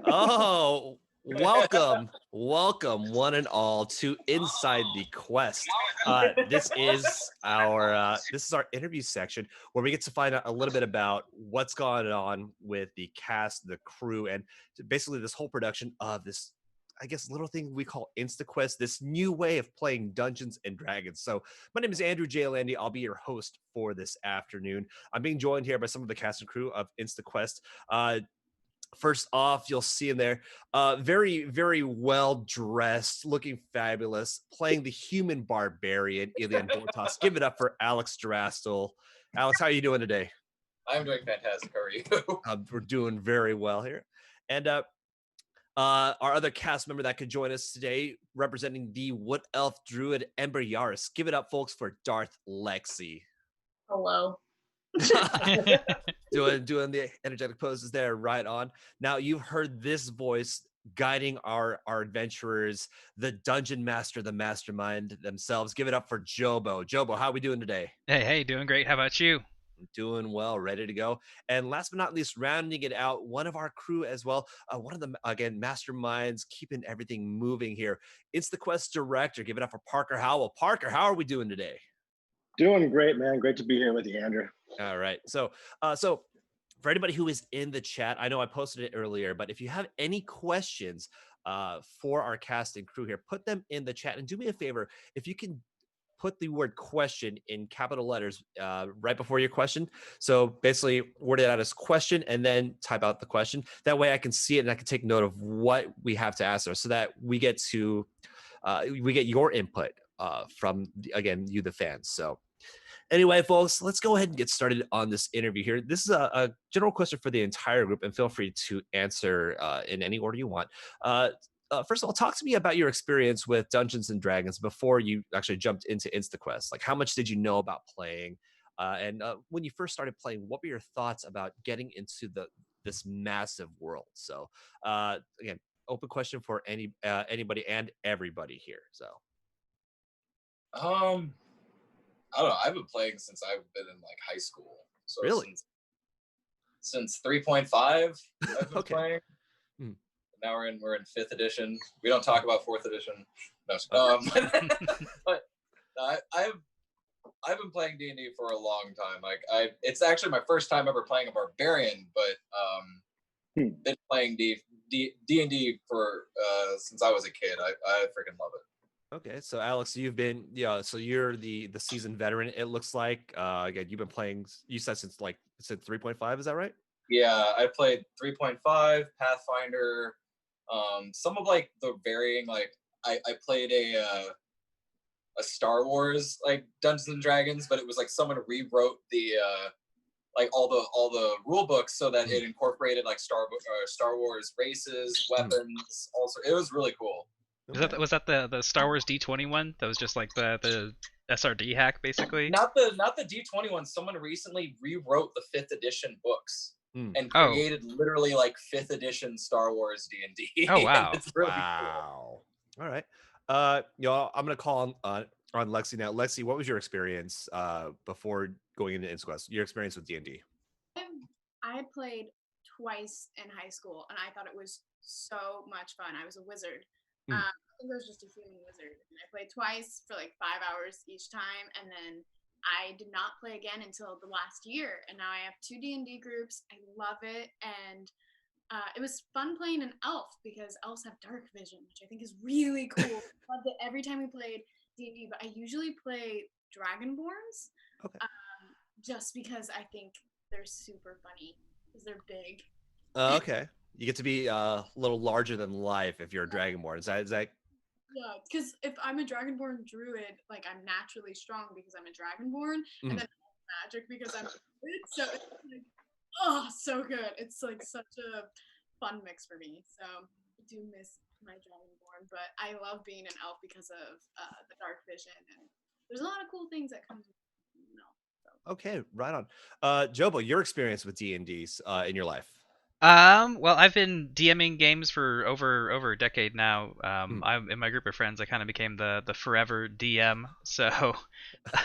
Oh, welcome, one and all, to Inside the Quest. This is our interview section where we get to find out a little bit about what's going on with the cast, the crew, and basically this whole production of this, I guess, little thing we call InstaQuest, this new way of playing Dungeons and Dragons. So, my name is Andrew J. Landy. I'll be your host for this afternoon. I'm being joined here by some of the cast and crew of InstaQuest. First off, you'll see in there, very, very well dressed, looking fabulous, playing the human barbarian, Ilian Bortas. Give it up for Alex Drastel. Alex, how are you doing today? I'm doing fantastic. How are you? We're doing very well here. And our other cast member that could join us today, representing the Wood Elf Druid Ember Yaris. Give it up, folks, for Darth Lexi. Hello. doing the energetic poses there, right on. Now you've heard this voice guiding our adventurers, the dungeon master, the mastermind themselves. Give it up for Jobo. Jobo, how are we doing today? Hey, doing great. How about you? Doing well, ready to go. And last but not least, rounding it out, one of our crew as well, one of the, again, masterminds, keeping everything moving here. It's the Quest director. Give it up for Parker Howell. Parker, how are we doing today? Doing great, man. Great to be here with you, Andrew. All right. So for anybody who is in the chat, I know I posted it earlier, but if you have any questions for our cast and crew here, put them in the chat. And do me a favor, if you can put the word question in capital letters right before your question. So basically word it out as question and then type out the question. That way I can see it and I can take note of what we have to answer so that we get your input from, again, you, the fans. So anyway, folks, let's go ahead and get started on this interview here. This is a general question for the entire group, and feel free to answer in any order you want. First of all, talk to me about your experience with Dungeons and Dragons before you actually jumped into InstaQuest. Like, how much did you know about playing? And when you first started playing, what were your thoughts about getting into this massive world? So, again, open question for anybody and everybody here. So, I don't know. I've been playing since I've been in like high school. So really, since 3.5, I've been okay. playing. Now we're in 5th edition. We don't talk about 4th edition. No, but I've been playing D&D for a long time. Like it's actually my first time ever playing a barbarian, but been playing D&D for since I was a kid. I freaking love it. Okay, so Alex, so you're the seasoned veteran. It looks like again, you've been playing. You said since 3.5. Is that right? Yeah, I played 3.5, Pathfinder. Some of like the varying I played a Star Wars like Dungeons and Dragons, but it was like someone rewrote the like all the rule books so that it incorporated like Star Wars races, weapons. Also, it was really cool. Okay. Was that the Star Wars D21? That was just like the SRD hack, basically. Not the D21. Someone recently rewrote the 5th edition books and created literally like 5th edition Star Wars D&D. Oh wow! It's really cool. All right, y'all. I'm gonna call on Lexi now. Lexi, what was your experience before going into InstaQuest? Your experience with D&D? I played twice in high school, and I thought it was so much fun. I was a wizard. I think I was just a human wizard. And I played twice for like 5 hours each time, and then I did not play again until the last year. And now I have 2 D&D groups. I love it, and it was fun playing an elf because elves have dark vision, which I think is really cool. Loved it every time we played D&D, but I usually play Dragonborns, just because I think they're super funny because they're big. Okay. You get to be a little larger than life if you're a Dragonborn. Is that? Yeah, because if I'm a Dragonborn druid, like I'm naturally strong because I'm a Dragonborn, and then magic because I'm a druid. So it's like, so good. It's like such a fun mix for me. So I do miss my Dragonborn, but I love being an elf because of the dark vision, and there's a lot of cool things that come. Okay, right on. Jobo, your experience with D&D in your life? Well, I've been DMing games for over a decade now. I'm in my group of friends. I kind of became the forever DM, so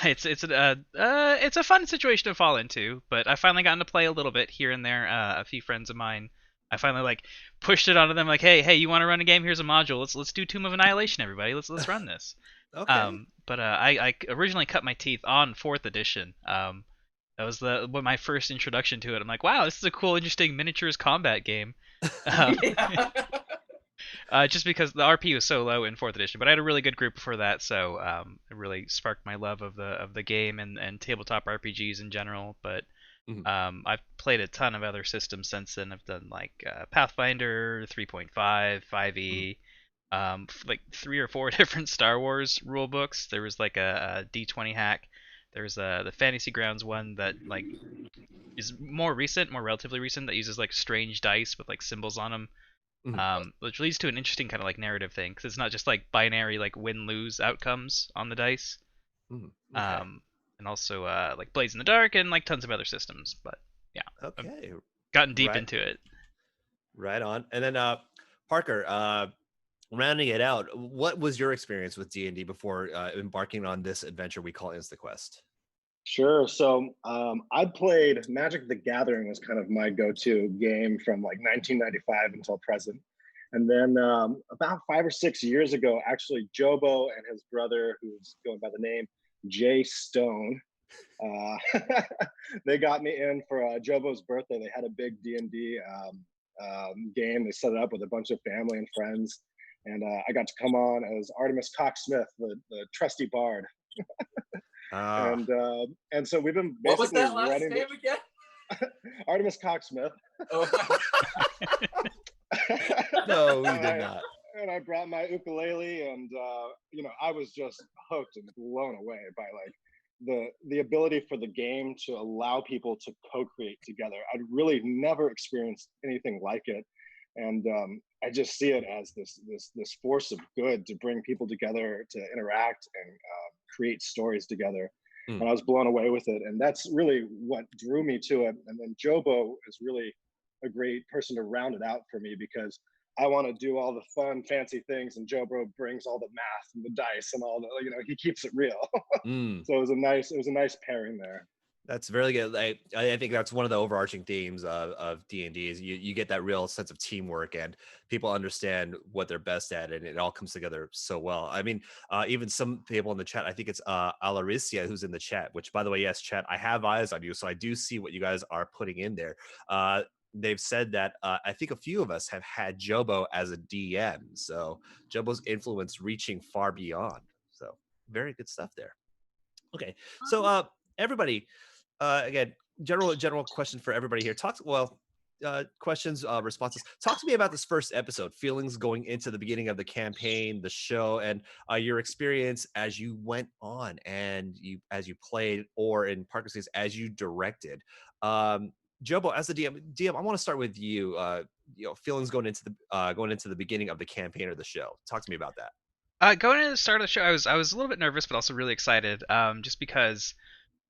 it's a fun situation to fall into. But I've finally gotten to play a little bit here and there. A few friends of mine I finally like pushed it onto them like, hey, you want to run a game? Here's a module. Let's do Tomb of Annihilation, everybody. Let's run this. Okay. But I originally cut my teeth on fourth edition. That was my first introduction to it. I'm like, wow, this is a cool, interesting miniatures combat game. Um, Yeah. just because the RP was so low in fourth edition, but I had a really good group before that, so it really sparked my love of the game and tabletop RPGs in general. But Mhm. I've played a ton of other systems since then. I've done like Pathfinder 3.5, 5e, like 3 or 4 different Star Wars rule books. There was like a D20 hack. There's the Fantasy Grounds one that like is more recent, more relatively recent, that uses like strange dice with like symbols on them, Mhm. which leads to an interesting kind of like narrative thing because it's not just like binary like win lose outcomes on the dice. Mhm. Okay. Um, and also like Blades in the Dark and like tons of other systems. But yeah, I've Okay. gotten deep Right. into it. Right on. And then Parker, rounding it out, what was your experience with D&D before embarking on this adventure we call InstaQuest? Sure. So I played Magic the Gathering was kind of my go-to game from like 1995 until present. And then about 5 or 6 years ago, actually, Jobo and his brother, who's going by the name Jay Stone, they got me in for Jobo's birthday. They had a big D&D game. They set it up with a bunch of family and friends. And I got to come on as Artemis Cocksmith, the trusty bard, Ah, and so we've been What was basically that last running name again? Artemis Cocksmith. Oh, no, we and did I not. and I brought my ukulele, and I was just hooked and blown away by like the ability for the game to allow people to co-create together. I'd really never experienced anything like it, and I just see it as this force of good to bring people together to interact and create stories together. Mm. And I was blown away with it, and that's really what drew me to it. And then Jobo is really a great person to round it out for me because I want to do all the fun, fancy things, and Jobo brings all the math and the dice and all the, he keeps it real. Mm. So it was a nice pairing there. That's very good. I think that's one of the overarching themes of D&D is you get that real sense of teamwork and people understand what they're best at and it all comes together so well. I mean, even some people in the chat, I think it's Alaricia who's in the chat, which by the way, yes, chat, I have eyes on you. So I do see what you guys are putting in there. They've said that I think a few of us have had Jobo as a DM. So Jobo's influence reaching far beyond. So very good stuff there. Okay. So everybody, again, general question for everybody here. Questions, responses. Talk to me about this first episode, feelings going into the beginning of the campaign, the show, and your experience as you went on and as you played, or in Parker's case, as you directed. Jobo, as the DM, I want to start with you. Feelings going into the beginning of the campaign or the show. Talk to me about that. Going into the start of the show, I was a little bit nervous, but also really excited. Just because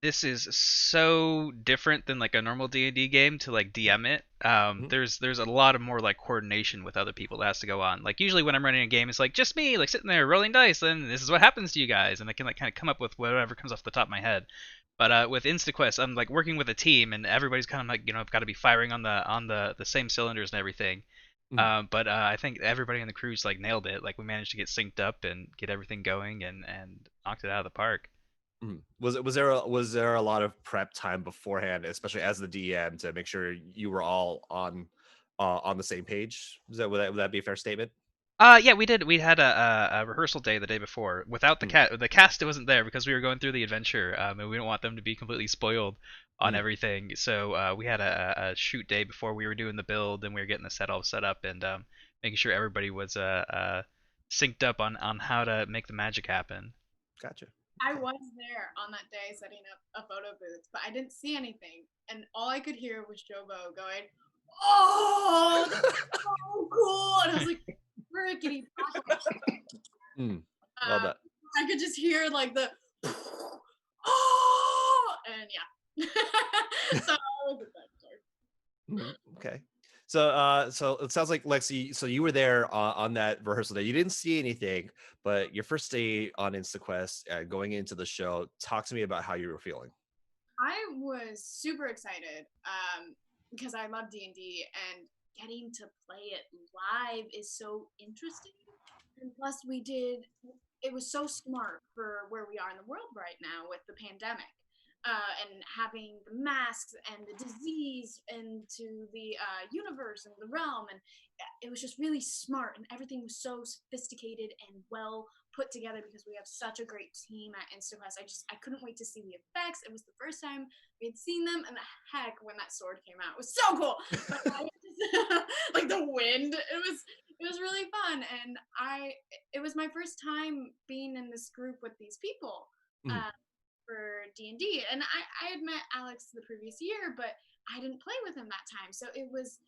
this is so different than like a normal D&D game to like DM it. Mhm. There's a lot of more like coordination with other people that has to go on. Like usually when I'm running a game, it's like just me, like sitting there rolling dice, and this is what happens to you guys, and I can like kind of come up with whatever comes off the top of my head. But with InstaQuest, I'm like working with a team, and everybody's kind of like got to be firing on the same cylinders and everything. Mhm. But I think everybody on the cruise like nailed it. Like we managed to get synced up and get everything going and knocked it out of the park. Mhm. Was there a lot of prep time beforehand, especially as the DM, to make sure you were all on the same page? Would that be a fair statement? Yeah, we did. We had a rehearsal day the day before without the Mm, cat. The cast wasn't there because we were going through the adventure, and we don't want them to be completely spoiled on mm. everything. So we had a shoot day before we were doing the build, and we were getting the set all set up and making sure everybody was synced up on how to make the magic happen. Gotcha. I Okay. was there on that day setting up a photo booth, but I didn't see anything. And all I could hear was Jobo going, "Oh, that's so cool." And I was like, frickety. Mm, love that. I could just hear like the, oh, and yeah. So I was excited. Okay. So it sounds like Lexi. So you were there on that rehearsal day. You didn't see anything, but your first day on InstaQuest, going into the show. Talk to me about how you were feeling. I was super excited because I love D&D, and getting to play it live is so interesting. And plus, it was so smart for where we are in the world right now with the pandemic. And having the masks and the disease into the universe and the realm, and it was just really smart, and everything was so sophisticated and well put together because we have such a great team at InstaQuest. I couldn't wait to see the effects. It was the first time we had seen them, and heck, when that sword came out, it was so cool. Like the wind, it was really fun, and it was my first time being in this group with these people. For D&D, and I had met Alex the previous year, but I didn't play with him that time, so it was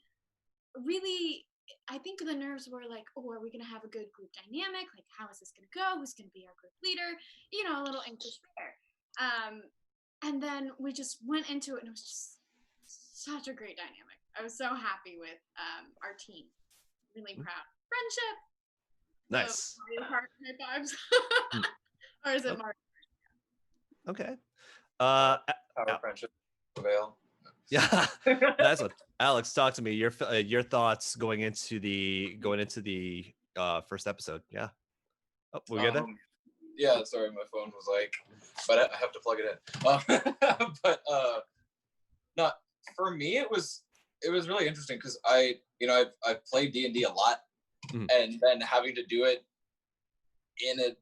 really, I think the nerves were like, oh, are we gonna have a good group dynamic, like how is this gonna go, who's gonna be our group leader, a little anxious there. And then we just went into it, and it was just such a great dynamic. I was so happy with our team, really proud. Friendship. Nice. Mario Kart high fives. Or is it Mario? Okay. Power friendship prevail. Yeah, nice one. Alex, talk to me. Your thoughts going into the first episode. Yeah. Oh, we good there? Yeah, sorry, my phone was like, but I have to plug it in. But not for me. It was really interesting because I've played D&D a lot, and then having to do it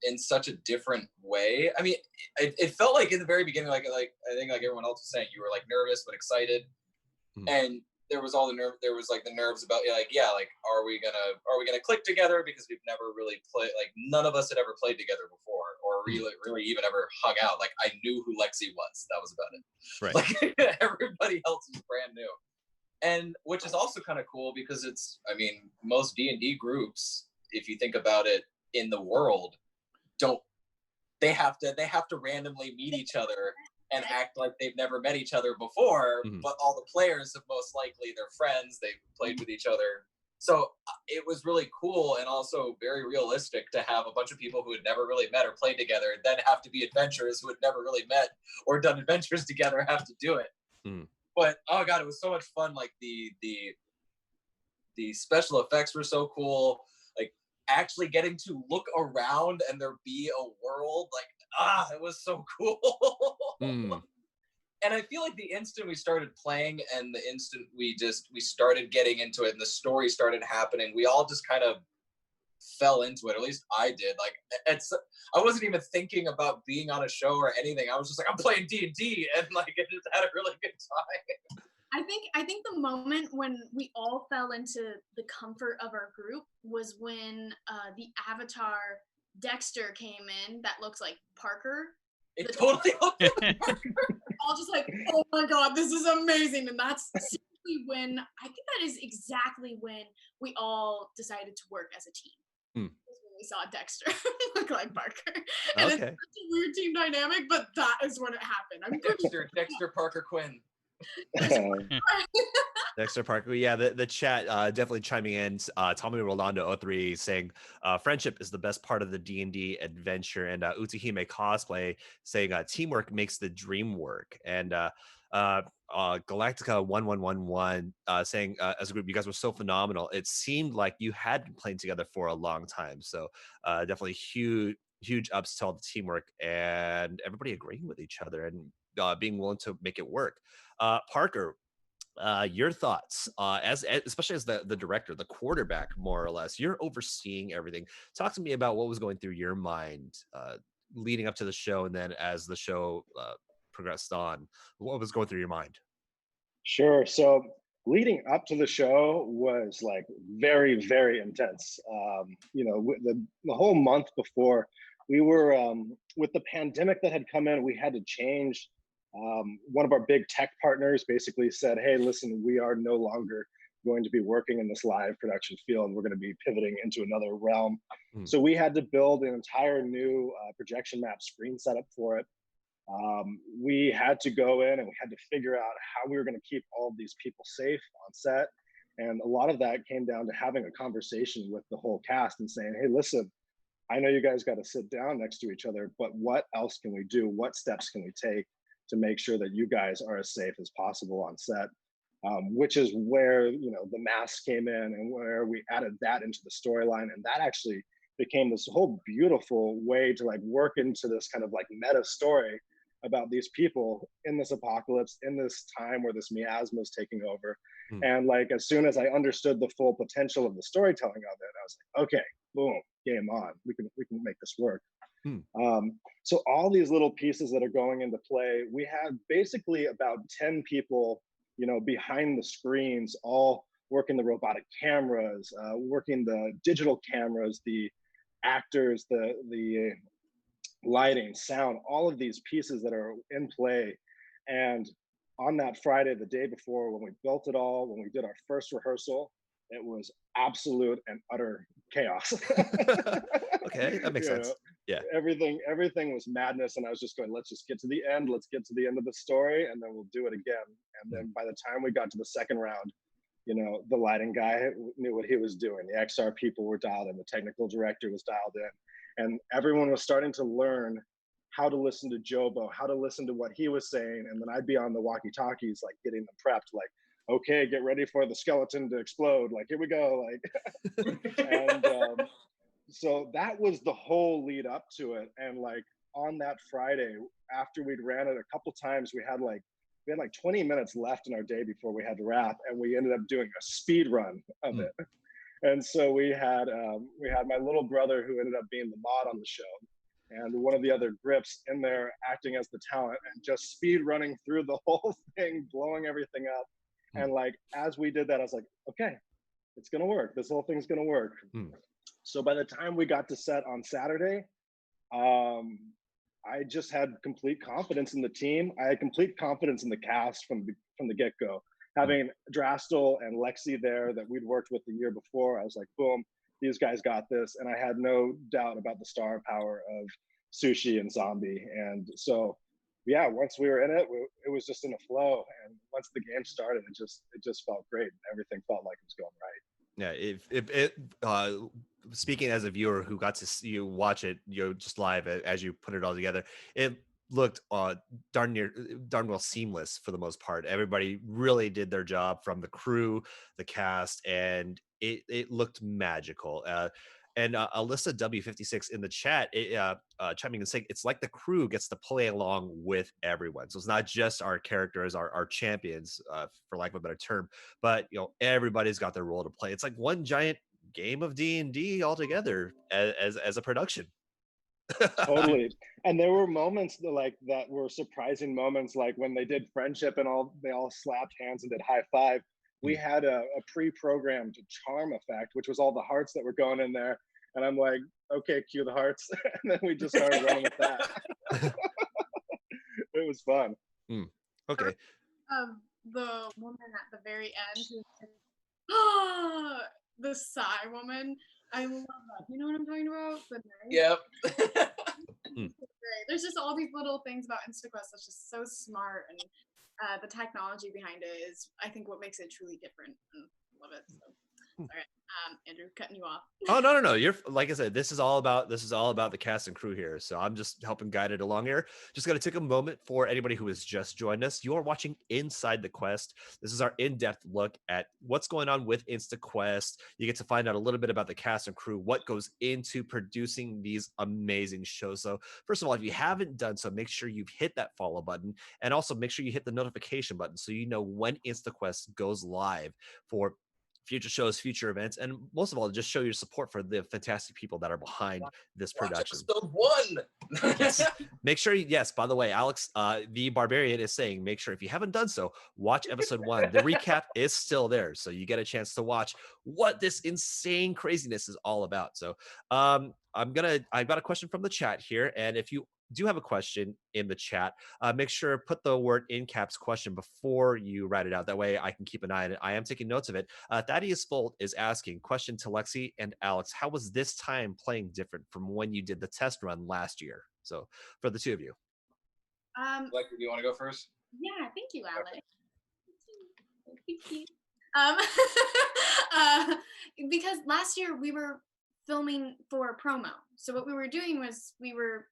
in such a different way. I mean, it felt like in the very beginning, like I think like everyone else was saying, you were like nervous but excited, and there was the nerves about are we gonna click together, because we've never really played, like none of us had ever played together before, or really even ever hung out. Like I knew who Lexi was, that was about it. Right. Like everybody else was brand new, and which is also kind of cool because most D&D groups, if you think about it, in the world, they have to randomly meet each other and act like they've never met each other before, but all the players have most likely, they're friends, they've played with each other. So it was really cool and also very realistic to have a bunch of people who had never really met or played together then have to be adventurers who had never really met or done adventures together have to do it. But oh god, it was so much fun. Like the special effects were so cool. Like actually getting to look around and there be a world, like it was so cool. And I feel like the instant we started playing and the instant we started getting into it and the story started happening, we all just kind of fell into it. At least I did. Like I wasn't even thinking about being on a show or anything. I was just like, I'm playing D&D, and like I just had a really good time. I think the moment when we all fell into the comfort of our group was when the avatar Dexter came in that looks like Parker. It totally looked like Parker. All just like, oh my god, this is amazing. And that's simply when, I think that is exactly when we all decided to work as a team. When we saw Dexter look like Parker. And it's such a weird team dynamic, but that is when it happened. Dexter Parker Quinn. Dexter Parker. Yeah, the chat definitely chiming in. Tommy Rolando 03 saying friendship is the best part of the D&D adventure, and Utahime Cosplay saying teamwork makes the dream work, and Galactica 1111 saying as a group you guys were so phenomenal. It seemed like you had been playing together for a long time, so definitely huge ups to all the teamwork and everybody agreeing with each other and being willing to make it work. Parker, your thoughts especially as the director, the quarterback, more or less, you're overseeing everything. Talk to me about what was going through your mind leading up to the show, and then as the show progressed on, what was going through your mind? Sure. So leading up to the show was like very, very intense. The whole month before, we were with the pandemic that had come in, we had to change. One of our big tech partners basically said, hey, listen, we are no longer going to be working in this live production field. We're going to be pivoting into another realm. So we had to build an entire new projection map screen setup for it. We had to go in and we had to figure out how we were going to keep all of these people safe on set. And a lot of that came down to having a conversation with the whole cast and saying, hey, listen, I know you guys got to sit down next to each other, but what else can we do? What steps can we take to make sure that you guys are as safe as possible on set? which is where, you know, the mask came in and where we added that into the storyline. And that actually became this whole beautiful way to like work into this kind of like meta story about these people in this apocalypse, in this time where this miasma is taking over. Mm. And like, as soon as I understood the full potential of the storytelling of it, I was like, okay, boom, game on. We can make this work. Mm. So all these little pieces that are going into play, we have basically about 10 people, you know, behind the screens, all working the robotic cameras, working the digital cameras, the actors, the lighting, sound, all of these pieces that are in play. And on that Friday, the day before, when we built it all, when we did our first rehearsal, it was absolute and utter chaos. Okay, that makes You know, sense. Yeah. everything was madness, and I was just going, let's just get to the end, let's get to the end of the story, and then we'll do it again. And then by the time we got to the second round, you know, the lighting guy knew what he was doing, the XR people were dialed in, the technical director was dialed in, and everyone was starting to learn how to listen to Jobo, how to listen to what he was saying. And then I'd be on the walkie talkies, like getting them prepped, like, okay, get ready for the skeleton to explode, like, here we go, like. And so that was the whole lead up to it. And like on that Friday, after we'd ran it a couple times, we had like 20 minutes left in our day before we had to wrap, and we ended up doing a speed run of it. And so we had my little brother, who ended up being the mod on the show, and one of the other grips in there acting as the talent, and just speed running through the whole thing, blowing everything up. And like, as we did that, I was like, okay, it's gonna work. This whole thing's gonna work. So by the time we got to set on Saturday, I just had complete confidence in the team. I had complete confidence in the cast from the get-go. Having Drastel and Lexi there that we'd worked with the year before, I was like, boom, these guys got this. And I had no doubt about the star power of Sushi and Zombie. And so, yeah, once we were in it, it was just in a flow. And once the game started, it just felt great. Everything felt like it was going right. Yeah, speaking as a viewer who got to see you watch it, you know, just live as you put it all together, it looked darn well seamless for the most part. Everybody really did their job, from the crew, the cast, and it looked magical. And Alyssa W56 in the chat, chiming in and saying it's like the crew gets to play along with everyone. So it's not just our characters, our champions, for lack of a better term, but you know, everybody's got their role to play. It's like one giant game of D&D altogether as a production. Totally. And there were moments that were surprising moments, like when they did friendship and they all slapped hands and did high five. We had a pre-programmed charm effect, which was all the hearts that were going in there. And I'm like, okay, cue the hearts. And then we just started running with that. It was fun. Okay. The woman at the very end who said, the sigh woman. I love that. You know what I'm talking about? The night. Yep. Great. There's just all these little things about InstaQuest that's just so smart, and the technology behind it is, I think, what makes it truly different. And love it. So, sorry, Andrew, cutting you off. Oh, no. You're, like I said, this is all about the cast and crew here. So I'm just helping guide it along here. Just got to take a moment for anybody who has just joined us. You are watching Inside the Quest. This is our in-depth look at what's going on with InstaQuest. You get to find out a little bit about the cast and crew, what goes into producing these amazing shows. So first of all, if you haven't done so, make sure you've hit that follow button, and also make sure you hit the notification button so you know when InstaQuest goes live for future shows, future events, and most of all, just show your support for the fantastic people that are behind this production. Episode 1. Yes. Make sure, yes, by the way, Alex, the Barbarian is saying, make sure if you haven't done so, watch episode 1. The recap is still there, so you get a chance to watch what this insane craziness is all about. So I've got a question from the chat here, and if you do have a question in the chat, make sure put the word in caps question before you write it out. That way I can keep an eye on it. I am taking notes of it. Thaddeus Bolt is asking, question to Lexi and Alex, how was this time playing different from when you did the test run last year? So for the two of you. Lexi, do you want to go first? Yeah, thank you, Alex. Because last year we were filming for promo. So what we were doing was we were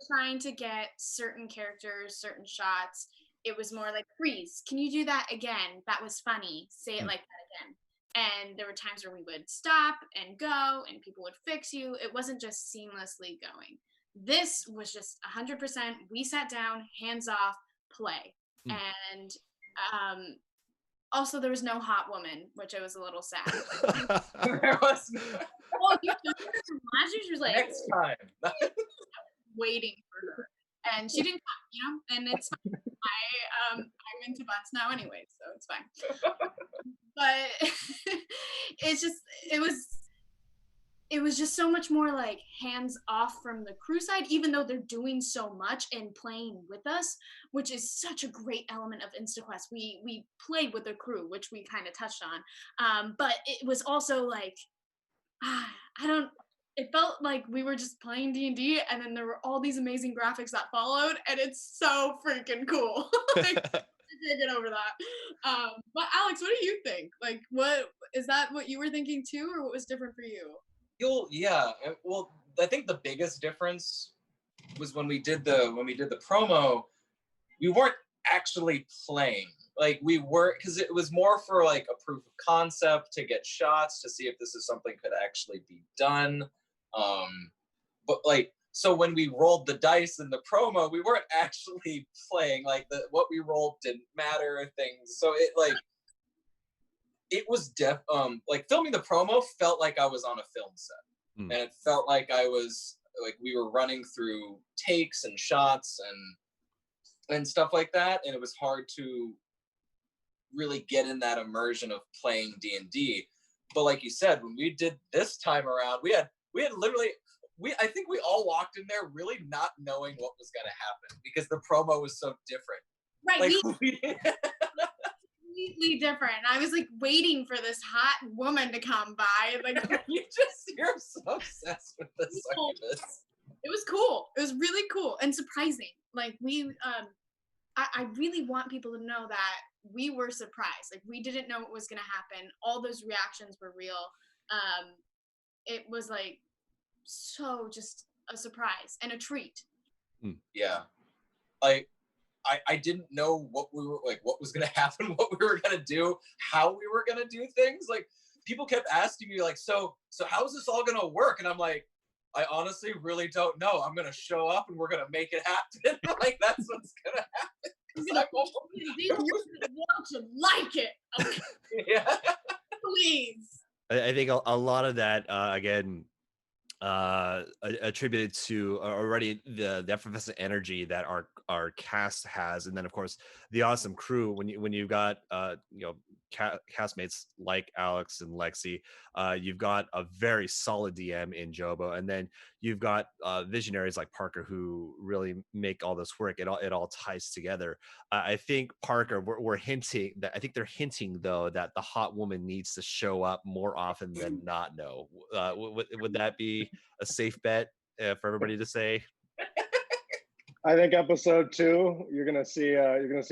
trying to get certain characters, certain shots it was more like, freeze, can you do that again? That was funny. Say it like that again. And there were times where we would stop and go and people would fix you. It wasn't just seamlessly going. This was just 100%. We sat down, hands off, play. And also there was no hot woman, which I was a little sad. There was Well, you know, last year she was like next time. waiting for her. And she didn't come, you know, and it's fine. I'm into butts now anyway, so it's fine. But it's just it was just so much more like hands off from the crew side, even though they're doing so much and playing with us, which is such a great element of InstaQuest. We played with the crew, which we kind of touched on, but it was also like it felt like we were just playing D&D, and then there were all these amazing graphics that followed, and it's so freaking cool. Like, I can't get over that. But Alex, what do you think? Like, what is that? What you were thinking too, or what was different for you? Yeah. Well, I think the biggest difference was when we did the promo. We weren't actually playing. Like we were, because it was more for like a proof of concept to get shots to see if this is something could actually be done. But like, so when we rolled the dice in the promo, we weren't actually playing. Like what we rolled didn't matter. Things. So it was like filming the promo felt like I was on a film set, and it felt like we were running through takes and shots and stuff like that, and it was hard to really get in that immersion of playing D&D. But like you said, when we did this time around, we had literally I think we all walked in there really not knowing what was going to happen because the promo was so different. Right. Like, completely different. I was like waiting for this hot woman to come by. Like you're so obsessed with this. It was cool. It was really cool and surprising. Like I really want people to know that we were surprised. Like we didn't know what was gonna happen. All those reactions were real. It was like so just a surprise and a treat. Yeah. Like I didn't know what was gonna happen, what we were gonna do, how we were gonna do things. Like people kept asking me like, so how's this all gonna work? And I'm like, I honestly really don't know. I'm gonna show up and we're gonna make it happen. Like that's what's gonna happen. You're gonna want to like it. Okay. Yeah. Please. I think a lot of that again attributed to already the effervescent energy that our cast has, and then of course the awesome crew. When you've got castmates like Alex and Lexi, you've got a very solid DM in Jobo, and then you've got visionaries like Parker who really make all this work. It all ties together. I think Parker, we're hinting that, I think they're hinting though that the hot woman needs to show up more often than not. No, would that be a safe bet for everybody to say? I think episode 2, you're gonna see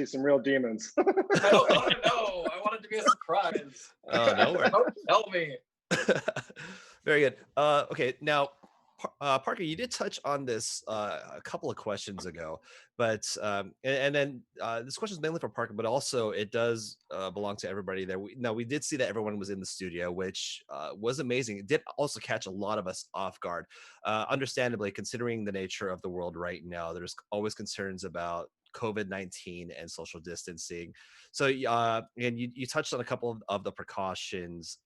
some real demons. I don't want to know. I want it to be a surprise. Oh, no worries. Don't tell me. Very good. Okay, now Parker, you did touch on this a couple of questions ago, but and then this question is mainly for Parker, but also it does belong to everybody there. We did see that everyone was in the studio, which was amazing. It did also catch a lot of us off guard, understandably, considering the nature of the world right now. There's always concerns about COVID-19 and social distancing. So, and you touched on a couple of the precautions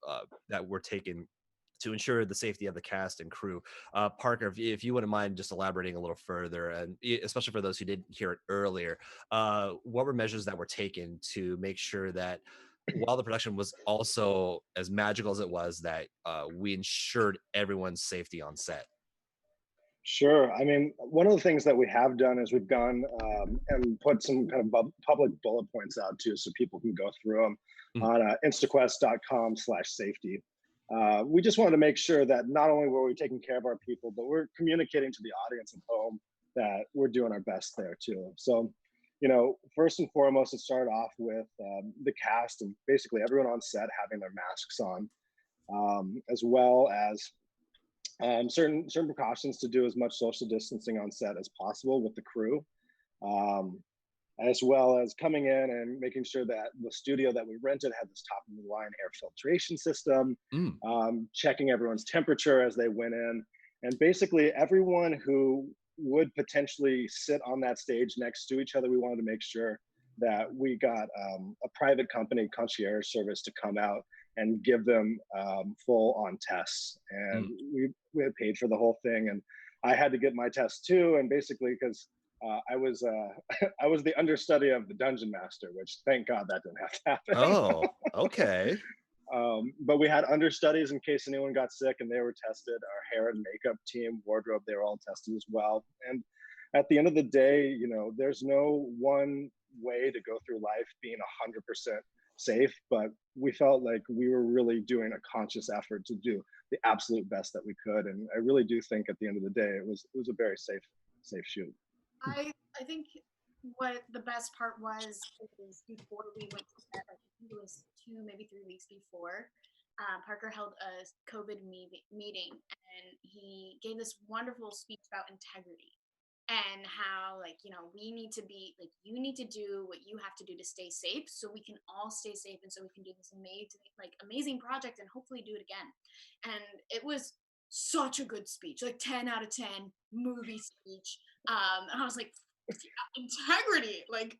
that were taken to ensure the safety of the cast and crew. Parker, if you wouldn't mind just elaborating a little further, and especially for those who didn't hear it earlier, what were measures that were taken to make sure that while the production was also as magical as it was, that we ensured everyone's safety on set? Sure. I mean, one of the things that we have done is we've gone and put some kind of public bullet points out too, so people can go through them on instaquest.com/safety. We just wanted to make sure that not only were we taking care of our people, but we're communicating to the audience at home that we're doing our best there too. So, first and foremost, it started off with the cast and basically everyone on set having their masks on, as well as certain precautions to do as much social distancing on set as possible with the crew. as well as coming in and making sure that the studio that we rented had this top of the line air filtration system, Mm. checking everyone's temperature as they went in. And basically, everyone who would potentially sit on that stage next to each other, we wanted to make sure that we got a private company concierge service to come out and give them full on tests. And we had paid for the whole thing. And I had to get my test too. And basically, because I was I was the understudy of the dungeon master, which thank God that didn't have to happen. Oh, okay. But we had understudies in case anyone got sick, and they were tested. Our hair and makeup team, wardrobe, they were all tested as well. And at the end of the day, you know, there's no one way to go through life being 100% safe, but we felt like we were really doing a conscious effort to do the absolute best that we could. And I really do think at the end of the day, it was a very safe shoot. I think what the best part was is before we went to set, I think it was 2 maybe 3 weeks before, Parker held a COVID meeting, and he gave this wonderful speech about integrity and how, like, you know, we need to be like, you need to do what you have to do to stay safe so we can all stay safe, and so we can do this amazing project and hopefully do it again. And it was such a good speech, like 10 out of 10 movie speech. And I was like, integrity, like,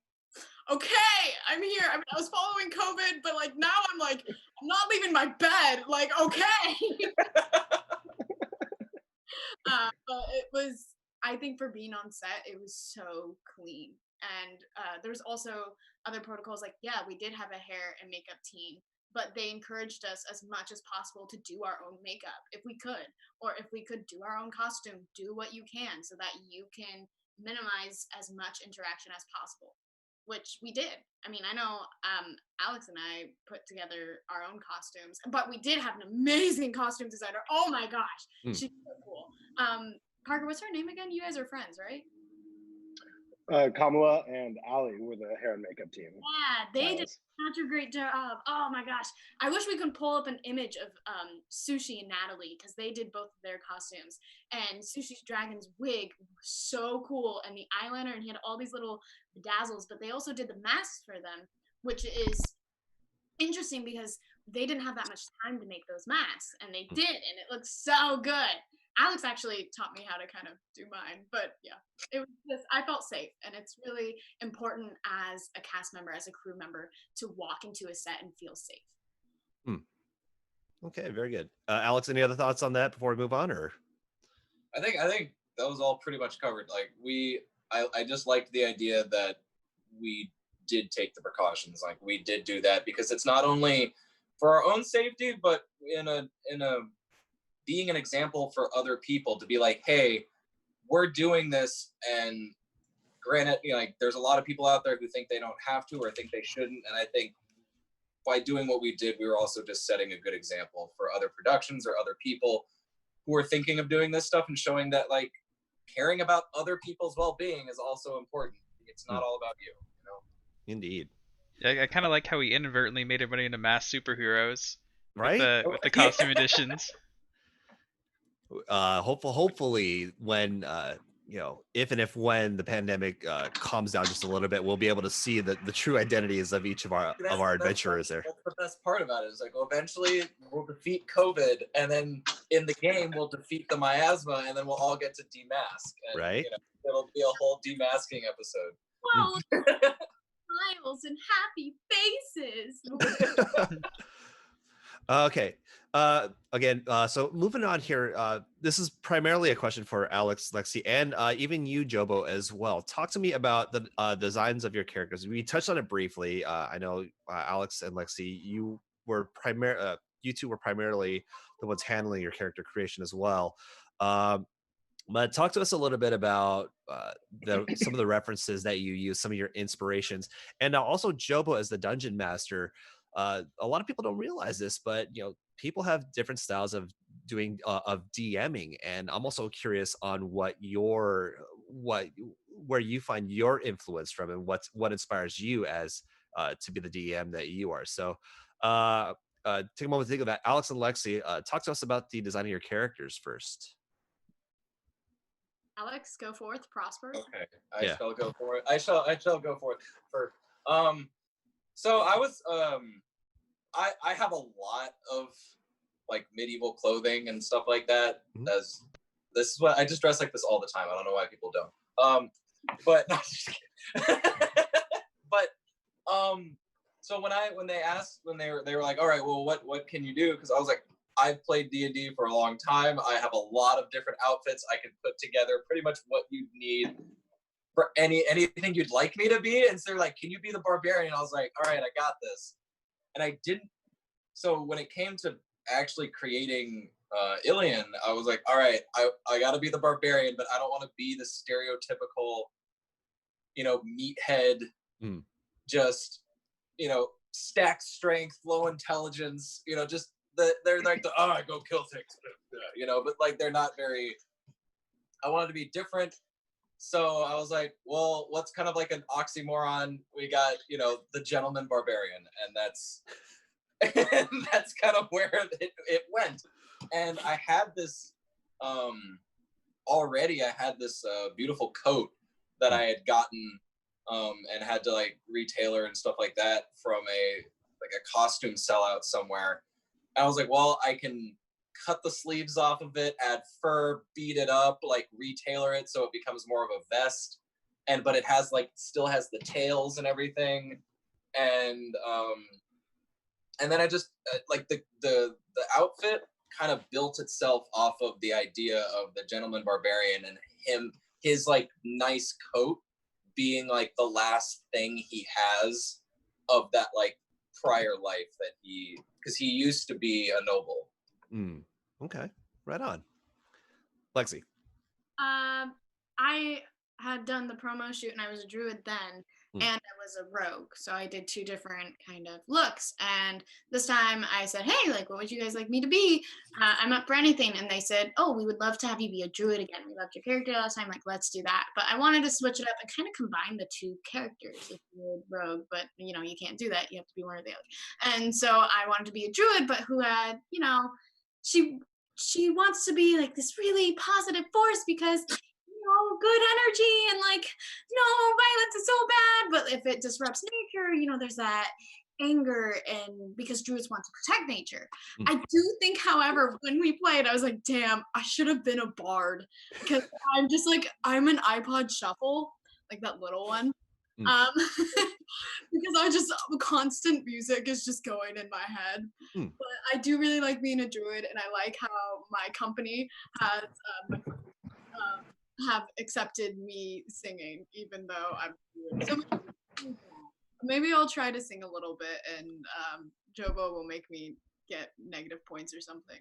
okay, I'm here. I mean, I was following COVID, but like now I'm like, I'm not leaving my bed. Like, okay. But it was, I think for being on set, it was so clean. And there's also other protocols. Like, yeah, we did have a hair and makeup team, but they encouraged us as much as possible to do our own makeup if we could, or if we could do our own costume, do what you can so that you can minimize as much interaction as possible, which we did. I mean, I know Alex and I put together our own costumes, but we did have an amazing costume designer. Oh my gosh, she's so cool. Parker, what's her name again? You guys are friends, right? Kamala and Ali were the hair and makeup team. Yeah, they did such a great job. Oh my gosh. I wish we could pull up an image of Sushi and Natalie, because they did both of their costumes. And Sushi's dragon's wig was so cool, and the eyeliner, and he had all these little bedazzles, but they also did the masks for them, which is interesting because they didn't have that much time to make those masks, and they did, and it looks so good. Alex actually taught me how to kind of do mine, but yeah, it was just, I felt safe, and it's really important as a cast member, as a crew member, to walk into a set and feel safe. Okay, very good. Alex, any other thoughts on that before we move on, or? I think that was all pretty much covered. Like I just liked the idea that we did take the precautions. Like we did do that because it's not only for our own safety, but in a being an example for other people to be like, hey, we're doing this. And granted, you know, like there's a lot of people out there who think they don't have to or think they shouldn't. And I think by doing what we did, we were also just setting a good example for other productions or other people who are thinking of doing this stuff, and showing that like caring about other people's well-being is also important. It's not all about you, you know? Indeed. I kind of like how he inadvertently made everybody into mass superheroes, Right? with the costume editions. Hopefully when you know, if when the pandemic calms down just a little bit, we'll be able to see the true identities of each of our adventurers there. That's the best part about it. Is like, well, eventually we'll defeat COVID, and then in the game we'll defeat the miasma, and then we'll all get to demask. And, right? You know, it'll be a whole demasking episode. Wow, smiles and happy faces. Okay. Again, so moving on here, this is primarily a question for Alex, Lexi, and even you, Jobo, as well. Talk to me about the designs of your characters. We touched on it briefly. I know Alex and Lexi, you two were primarily the ones handling your character creation as well. But talk to us a little bit about some of the references that you use, some of your inspirations, and also Jobo as the dungeon master. A lot of people don't realize this, but you know, people have different styles of doing of DMing, and I'm also curious on where you find your influence from, and what inspires you as to be the DM that you are. So, take a moment to think of that. Alex and Lexi, talk to us about the design of your characters first. Alex, go forth, prosper. Okay, I Yeah. shall go for it. I shall go for it. For so I was I have a lot of like medieval clothing and stuff like that. Mhm. As this is what I just dress like this all the time. I don't know why people don't. But no, just kidding. But so when they asked when they were like, all right, well, what can you do? Because I was like, I've played D&D for a long time. I have a lot of different outfits. I can put together pretty much what you need for anything you'd like me to be. And so they're like, can you be the barbarian? I was like, all right, I got this. And I didn't. So when it came to actually creating Ilian, I was like, all right, I got to be the barbarian, but I don't want to be the stereotypical, meathead, Mm. just, stack strength, low intelligence, just they're like I go kill things, but like they're not very. I wanted to be different. So I was like, well, what's kind of like an oxymoron? We got, the gentleman barbarian, and that's that's kind of where it went. And I had this already. I had this beautiful coat that I had gotten and had to like retailer and stuff like that from a costume sellout somewhere. And I was like, well, I can cut the sleeves off of it, add fur, beat it up, like retailer it so it becomes more of a vest. But it has still has the tails and everything. And then I just like the outfit kind of built itself off of the idea of the gentleman barbarian and his like nice coat being like the last thing he has of that like prior life that because he used to be a noble. Okay, right on. Lexi. I had done the promo shoot and I was a druid then, and I was a rogue. So I did two different kind of looks. And this time I said, hey, like, what would you guys like me to be? I'm up for anything. And they said, oh, we would love to have you be a druid again. We loved your character last time. Like, let's do that. But I wanted to switch it up and kind of combine the two characters if you're a rogue. But, you can't do that. You have to be one or the other. And so I wanted to be a druid, but who had, she wants to be like this really positive force because good energy and like no violence is so bad, but if it disrupts nature, there's that anger, and because druids want to protect nature. I do think, however, when we played, I was like, damn, I should have been a bard because I'm just like, I'm an iPod shuffle, like that little one. Because I just constant music is just going in my head. But I do really like being a druid, and I like how my company has have accepted me singing, even though I'm druid. So maybe I'll try to sing a little bit, and Jobo will make me get negative points or something.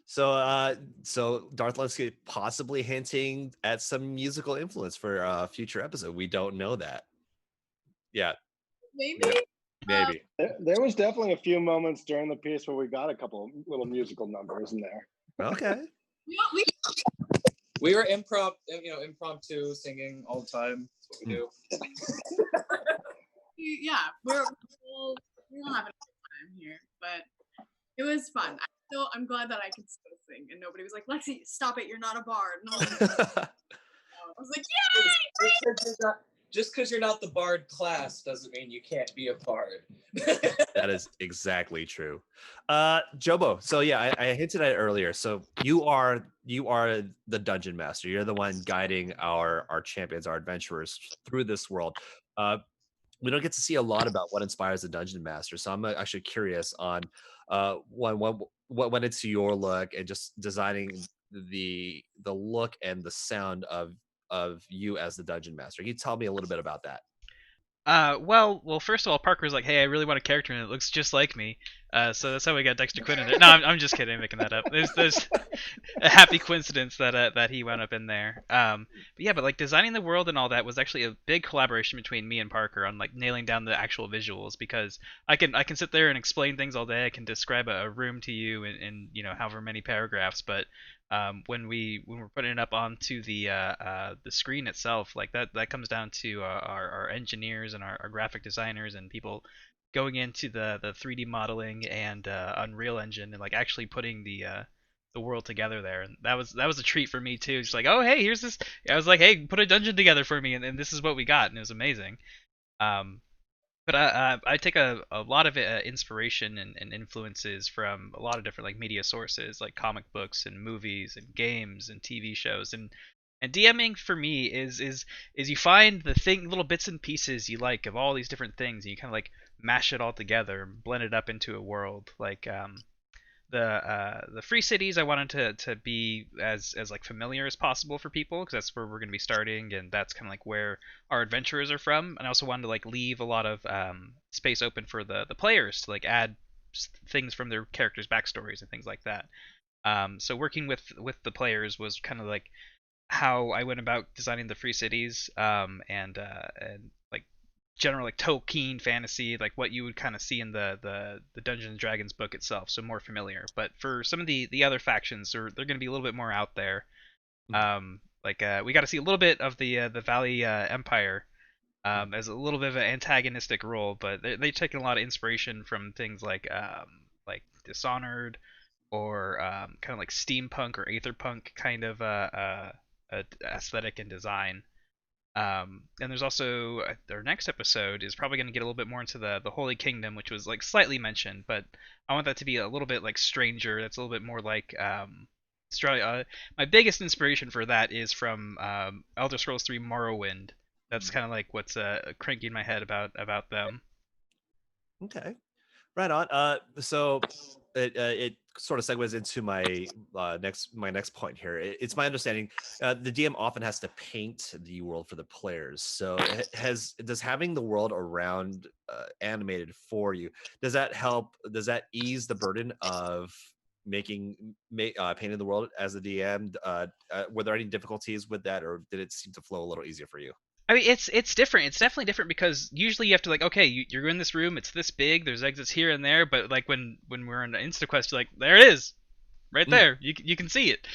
So Darth Lensky possibly hinting at some musical influence for a future episode. We don't know that. Yeah. Maybe. Maybe. There was definitely a few moments during the piece where we got a couple little musical numbers in there. Okay. We were impromptu singing all the time. That's what we do. Yeah, we're all having a good time here, but it was fun. I'm glad that I could still sing, and nobody was like, Lexi, stop it, you're not a bard. No. I was like, yay! Just because you're not the bard class doesn't mean you can't be a bard. That is exactly true. Jobo, so yeah, I hinted at it earlier. So you are the dungeon master. You're the one guiding our champions, our adventurers through this world. We don't get to see a lot about what inspires the dungeon master, so I'm actually curious on what went into your look and just designing the look and the sound of you as the dungeon master. Can you tell me a little bit about that? Well, first of all, Parker's like, hey, I really want a character and it looks just like me. So that's how we got Dexter Quinn in there. No, I'm just kidding, I'm making that up. There's a happy coincidence that he wound up in there. But like designing the world and all that was actually a big collaboration between me and Parker on like nailing down the actual visuals, because I can sit there and explain things all day. I can describe a room to you in however many paragraphs, but when we're putting it up onto the screen itself, like that comes down to our engineers and our graphic designers and people going into the 3D modeling and Unreal Engine and like actually putting the the world together there, and that was a treat for me too. Just like, oh hey, here's this. I was like, hey, put a dungeon together for me, and this is what we got, and it was amazing. Um, but I take a lot of inspiration and influences from a lot of different like media sources, like comic books and movies and games and TV shows, and DMing for me is you find the little bits and pieces you like of all these different things, and you kind of like mash it all together and blend it up into a world. Like the free cities, I wanted to be as like familiar as possible for people, because that's where we're going to be starting, and that's kind of like where our adventurers are from. And I also wanted to like leave a lot of space open for the players to like add things from their characters' backstories and things like that. So working with the players was kind of like how I went about designing the free cities, and like general like Tolkien fantasy, like what you would kind of see in the Dungeons and Dragons book itself, so more familiar. But for some of the other factions, they're going to be a little bit more out there. We got to see a little bit of the Valley Empire as a little bit of an antagonistic role, but they've taken a lot of inspiration from things like Dishonored, or kind of like steampunk or aetherpunk kind of aesthetic and design. And there's also our next episode is probably going to get a little bit more into the Holy Kingdom, which was like slightly mentioned, but I want that to be a little bit like stranger. That's a little bit more like Australia. My biggest inspiration for that is from Elder Scrolls 3 Morrowind. That's kind of like what's cranking my head about them. Okay. Right on. So it sort of segues into my next point here. It's my understanding the DM often has to paint the world for the players. So does having the world around animated for you, does that help? Does that ease the burden of painting the world as a DM? Were there any difficulties with that, or did it seem to flow a little easier for you? I mean, it's different. It's definitely different because usually you have to like, okay, you're in this room. It's this big. There's exits here and there. But like when we're in InstaQuest, you're like, there it is, right Mm, there. You can see it.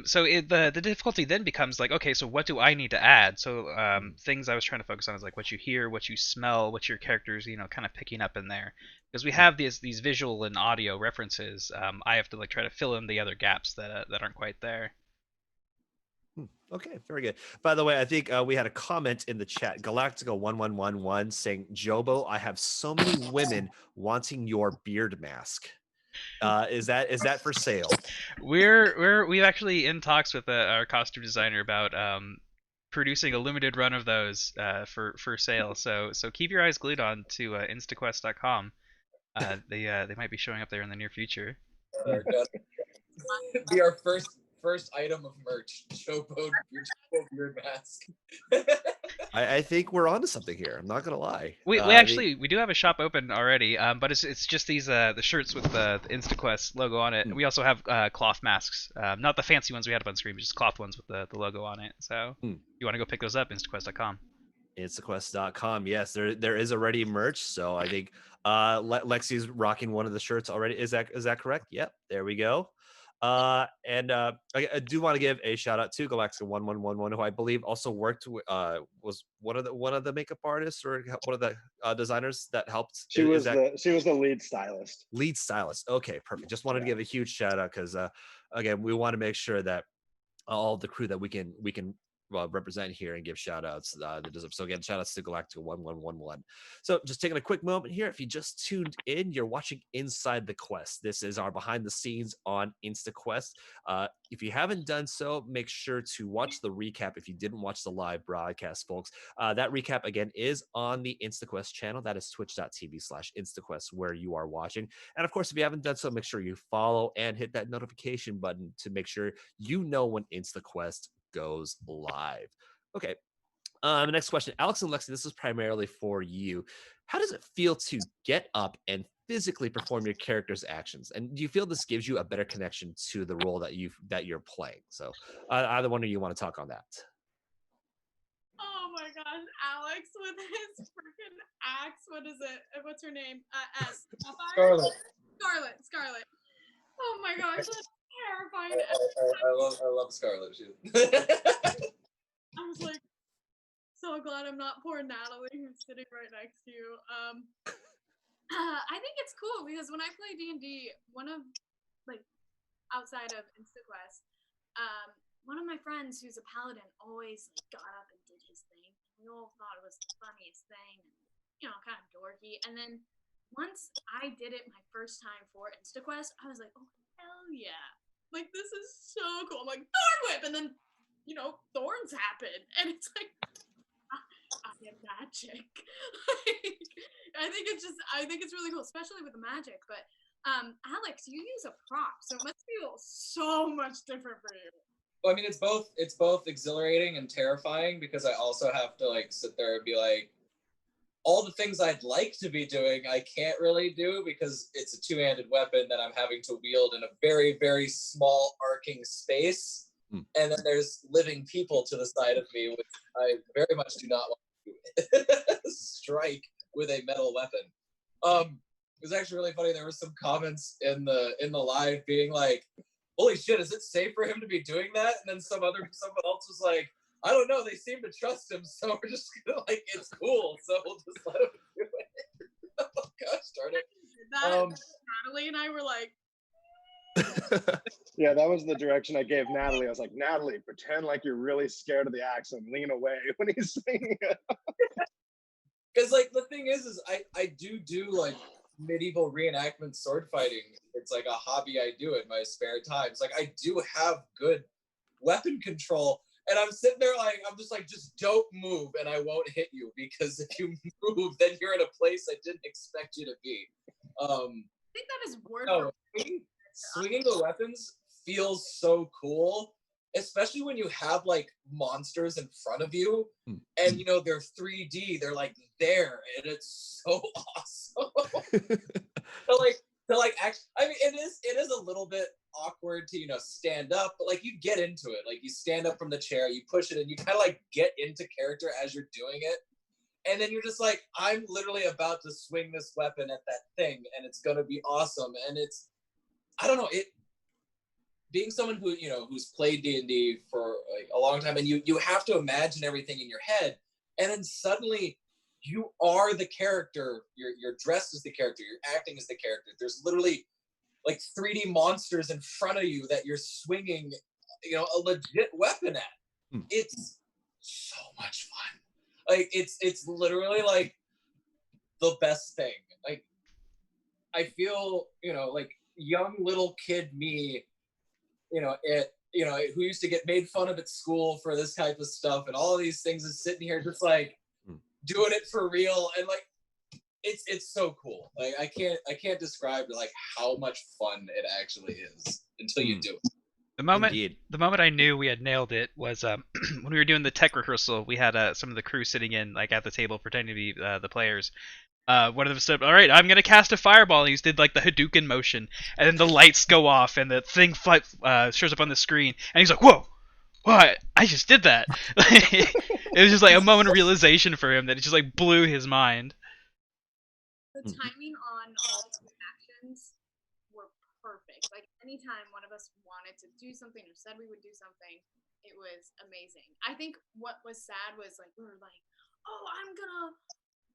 So the difficulty then becomes like, okay, so what do I need to add? So mm, things I was trying to focus on is like what you hear, what you smell, what your characters kind of picking up in there. Because we mm. have these visual and audio references. I have to like try to fill in the other gaps that aren't quite there. Okay, very good. By the way, I think we had a comment in the chat, Galactica1111, saying, Jobo, I have so many women wanting your beard mask. Is that for sale? We've actually in talks with our costume designer about producing a limited run of those for sale. So keep your eyes glued on to instaquest.com. They might be showing up there in the near future. Mm. Be our first item of merch. Chopo beard mask. I think we're onto something here. I'm not gonna lie. We actually we do have a shop open already, but it's just these the shirts with the InstaQuest logo on it. Mm. We also have cloth masks, not the fancy ones we had up on screen, but just cloth ones with the logo on it. So Mm. you want to go pick those up, instaquest.com. Instaquest.com. Yes, there is already merch. So I think Lexi's rocking one of the shirts already. Is that correct? Yep. There we go. And I do want to give a shout out to Galactica1111, who I believe also worked with, was one of the makeup artists or one of the designers that helped. Is that She was the lead stylist. lead stylist? Okay, perfect. Just wanted to give a huge shout out because again, we want to make sure that all the crew that we can represent here and give shout outs that deserve. So again, shout outs to Galactica1111. So just taking a quick moment here. If you just tuned in, you're watching Inside the Quest. This is our behind the scenes on InstaQuest. If you haven't done so, make sure to watch the recap if you didn't watch the live broadcast, folks. That recap again is on the InstaQuest channel. That is twitch.tv/InstaQuest where you are watching. And of course, if you haven't done so, make sure you follow and hit that notification button to make sure you know when InstaQuest goes live. Okay. Next question, Alex and Lexi. This is primarily for you. How does it feel to get up and physically perform your character's actions? And do you feel this gives you a better connection to the role that you're playing? So, either one of you want to talk on that? Oh my gosh, Alex with his freaking axe. What is it? What's her name? S. Sapphire? Scarlet. Oh my gosh, that's terrifying. I love Scarlet. I was like so glad I'm not poor Natalie who's sitting right next to you. I think it's cool because when I play D&D, one of like outside of InstaQuest, one of my friends who's a paladin always like got up and did his thing. We all thought it was the funniest thing, and kind of dorky. And then once I did it my first time for InstaQuest, I was like, oh hell yeah! Like this is so cool. I'm like Thorn Whip, and then thorns happen, and it's like I am magic. I think it's really cool, especially with the magic. But Alex, you use a prop, so it must feel so much different for you. Well, I mean, it's both exhilarating and terrifying because I also have to like sit there and be like, all the things I'd like to be doing, I can't really do because it's a two-handed weapon that I'm having to wield in a very, very small arcing space. And then there's living people to the side of me, which I very much do not want to strike with a metal weapon. It was actually really funny. There were some comments in the live being like, "Holy shit, is it safe for him to be doing that?" And then someone else was like, "I don't know. They seem to trust him, so we're just gonna like it's cool. So we'll just let him do it." Oh gosh, darn it! Natalie and I were like. Yeah, that was the direction I gave Natalie. I was like, Natalie, pretend like you're really scared of the axe and lean away when he's swinging it. Because like the thing is I do like medieval reenactment sword fighting. It's like a hobby I do in my spare times. Like I do have good weapon control, and I'm sitting there like I'm just like, just don't move and I won't hit you, because if you move then you're in a place I didn't expect you to be. I think that is word no, swinging the weapons feels so cool, especially when you have like monsters in front of you and they're 3D, they're like there, and it's so awesome. to like actually, I mean, it is a little bit awkward to stand up, but like you get into it, like you stand up from the chair, you push it, and you kind of like get into character as you're doing it, and then you're just like, I'm literally about to swing this weapon at that thing and it's gonna be awesome. And it's, I don't know, it being someone who who's played D&D for like a long time, and you have to imagine everything in your head, and then suddenly you are the character, you're dressed as the character, you're acting as the character. There's literally like 3D monsters in front of you that you're swinging a legit weapon at. It's so much fun. Like it's literally like the best thing. Like I feel like young little kid me, who used to get made fun of at school for this type of stuff and all of these things, is sitting here just like doing it for real, and like it's so cool. Like I can't describe like how much fun it actually is until you do it. The moment I knew we had nailed it was when we were doing the tech rehearsal. We had some of the crew sitting in like at the table pretending to be the players. One of them said, "All right, I'm gonna cast a fireball." And he did like the Hadouken motion, and then the lights go off, and the thing shows up on the screen, and he's like, "Whoa, what? I just did that!" It was just like a moment of realization for him that it just like blew his mind. The timing on all the actions were perfect. Like anytime one of us wanted to do something or said we would do something, it was amazing. I think what was sad was like we were like, "Oh, I'm gonna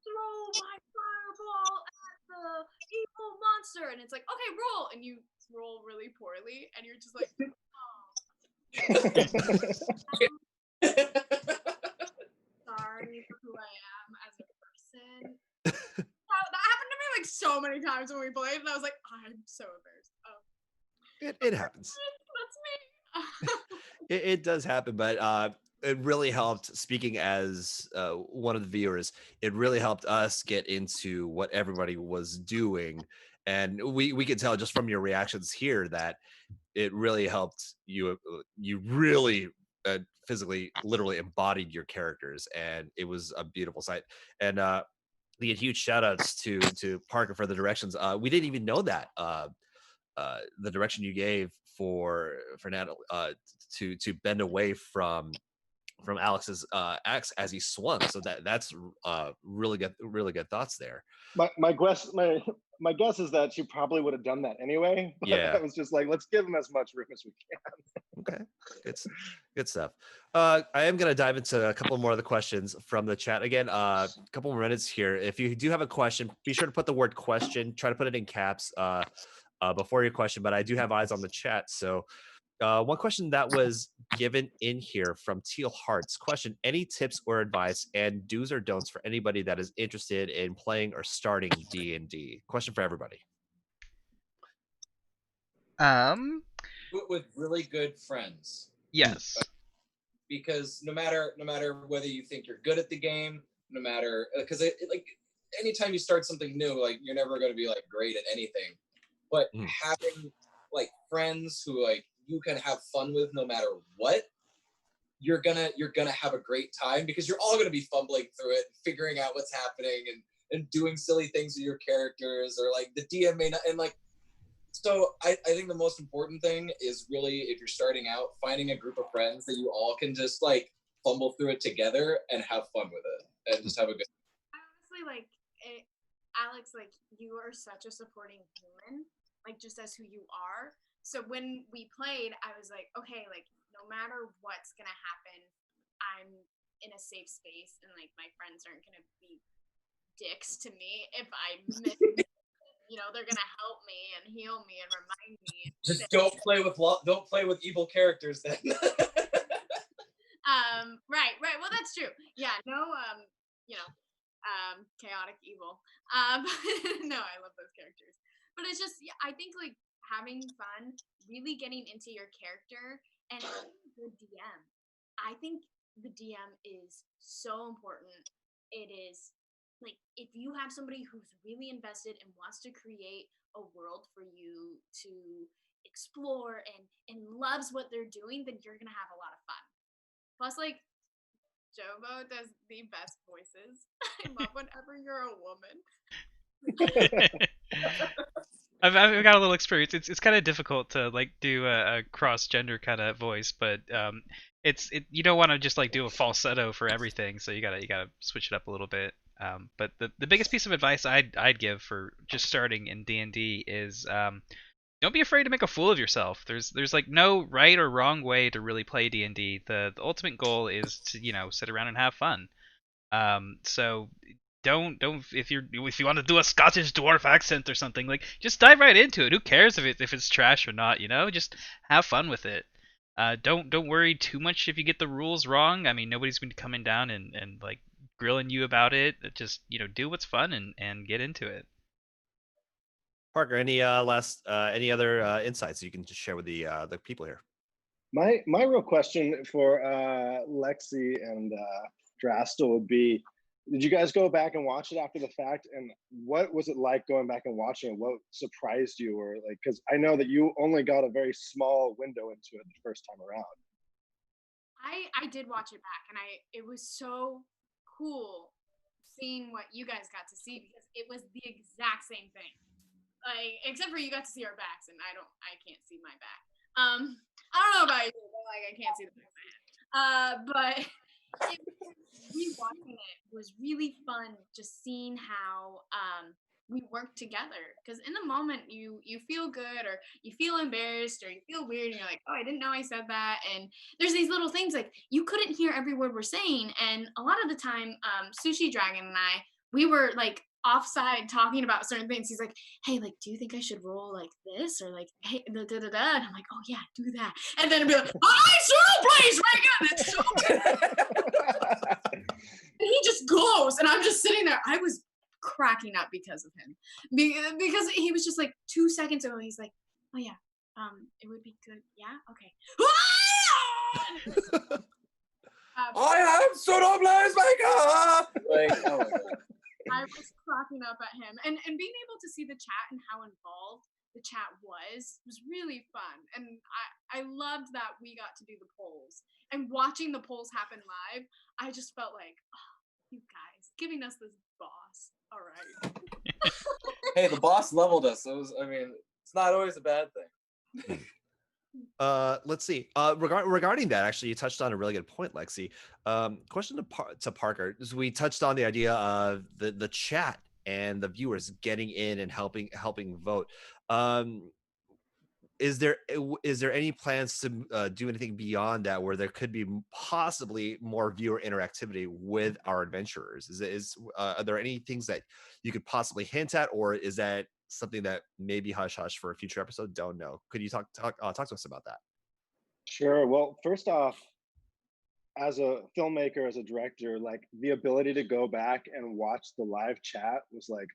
throw my fireball at the evil monster," and it's like, "Okay, roll," and you roll really poorly, and you're just like, "Oh, sorry for who I am as a person." That happened to me like so many times when we played, and I was like, I'm so embarrassed. Oh, It happens. That's me. It does happen, but it really helped. Speaking as one of the viewers, it really helped us get into what everybody was doing, and we could tell just from your reactions here that it really helped you. You really physically, literally embodied your characters, and it was a beautiful sight. And the huge shout outs to Parker for the directions. We didn't even know that the direction you gave for Natalie to bend away from Alex's axe as he swung. So that's really good thoughts there. My guess is that she probably would have done that anyway. But Yeah. I was just like, let's give him as much room as we can. Okay, good stuff. I am going to dive into a couple more of the questions from the chat. Again, a couple more minutes here. If you do have a question, be sure to put the word question, try to put it in caps. before your question, but I do have eyes on the chat. So one question that was given in here from Teal Hearts question: any tips or advice and do's or don'ts for anybody that is interested in playing or starting D&D? Question for everybody. Do it with really good friends, Yes. because no matter whether you think you're good at the game, no matter because like anytime you start something new, like you're never going to be like great at anything, but having like friends who like you can have fun with no matter what, you're gonna have a great time, because you're all gonna be fumbling through it, figuring out what's happening, and doing silly things with your characters, or like the DM may not, and like, so I think the most important thing is really, if you're starting out, finding a group of friends that you all can just like fumble through it together and have fun with it and just have a good. Honestly, like Alex, like you are such a supporting human, like just as who you are. So when we played, I was like, okay, like no matter what's gonna happen, I'm in a safe space, and like my friends aren't gonna be dicks to me if I miss. They're gonna help me and heal me and remind me. Just don't play with evil characters then. Right. Well, that's true. Yeah. No. Chaotic evil. No, I love those characters. But it's just, yeah, I think like having fun, really getting into your character, and having a good DM. I think the DM is so important. It is like if you have somebody who's really invested and wants to create a world for you to explore and loves what they're doing, then you're gonna have a lot of fun. Plus, like Jobo does the best voices. I love whenever you're a woman. I've got a little experience. It's kind of difficult to like do a cross gender kind of voice, but you don't want to just like do a falsetto for everything, so you gotta switch it up a little bit. But the biggest piece of advice I'd give for just starting in D&D is don't be afraid to make a fool of yourself. There's like no right or wrong way to really play D&D. The ultimate goal is to sit around and have fun. So don't if you want to do a Scottish dwarf accent or something, like just dive right into it. Who cares if it's trash or not? Just have fun with it. Don't worry too much if you get the rules wrong. I mean, nobody's going to be coming down and like grilling you about it. Just do what's fun and get into it. Parker, any any other insights you can just share with the people here? My real question for Lexi and Drastel would be, did you guys go back and watch it after the fact, and what was it like going back and watching it? What surprised you, or like, because I know that you only got a very small window into it the first time around. I did watch it back, and it was so cool seeing what you guys got to see, because it was the exact same thing. Like, except for you got to see our backs, and I can't see my back. I don't know about you, but like I can't see the back of my head. But rewatching it was really fun, just seeing how we work together, because in the moment you feel good, or you feel embarrassed, or you feel weird, and you're like, oh, I didn't know I said that. And there's these little things like you couldn't hear every word we're saying, and a lot of the time Sushi Dragon and I, we were like offside talking about certain things. He's like, hey, like, do you think I should roll like this, or like, hey, da da da da? And I'm like, oh yeah, do that. And then it'd be like, I sure plays right now. It's so good. And he just goes, and I'm just sitting there. I was cracking up because of him, because he was just like 2 seconds ago. He's like, oh yeah, it would be good. Yeah, okay. I am Sono Blazemaker. Like, oh my god. I was cracking up at him, and being able to see the chat and how involved the chat was really fun. And I loved that we got to do the polls, and watching the polls happen live. I just felt like, oh, you guys giving us this boss. All right. Hey, the boss leveled us. I mean, it's not always a bad thing. Let's see. Regarding that, actually, you touched on a really good point, Lexi. Question to Parker is: we touched on the idea of the chat and the viewers getting in and helping vote. Is there any plans to do anything beyond that, where there could be possibly more viewer interactivity with our adventurers? Are there any things that you could possibly hint at, or is that something that may be hush hush for a future episode? Don't know. Could you talk to us about that? Sure. Well, first off, as a filmmaker, as a director, like the ability to go back and watch the live chat was like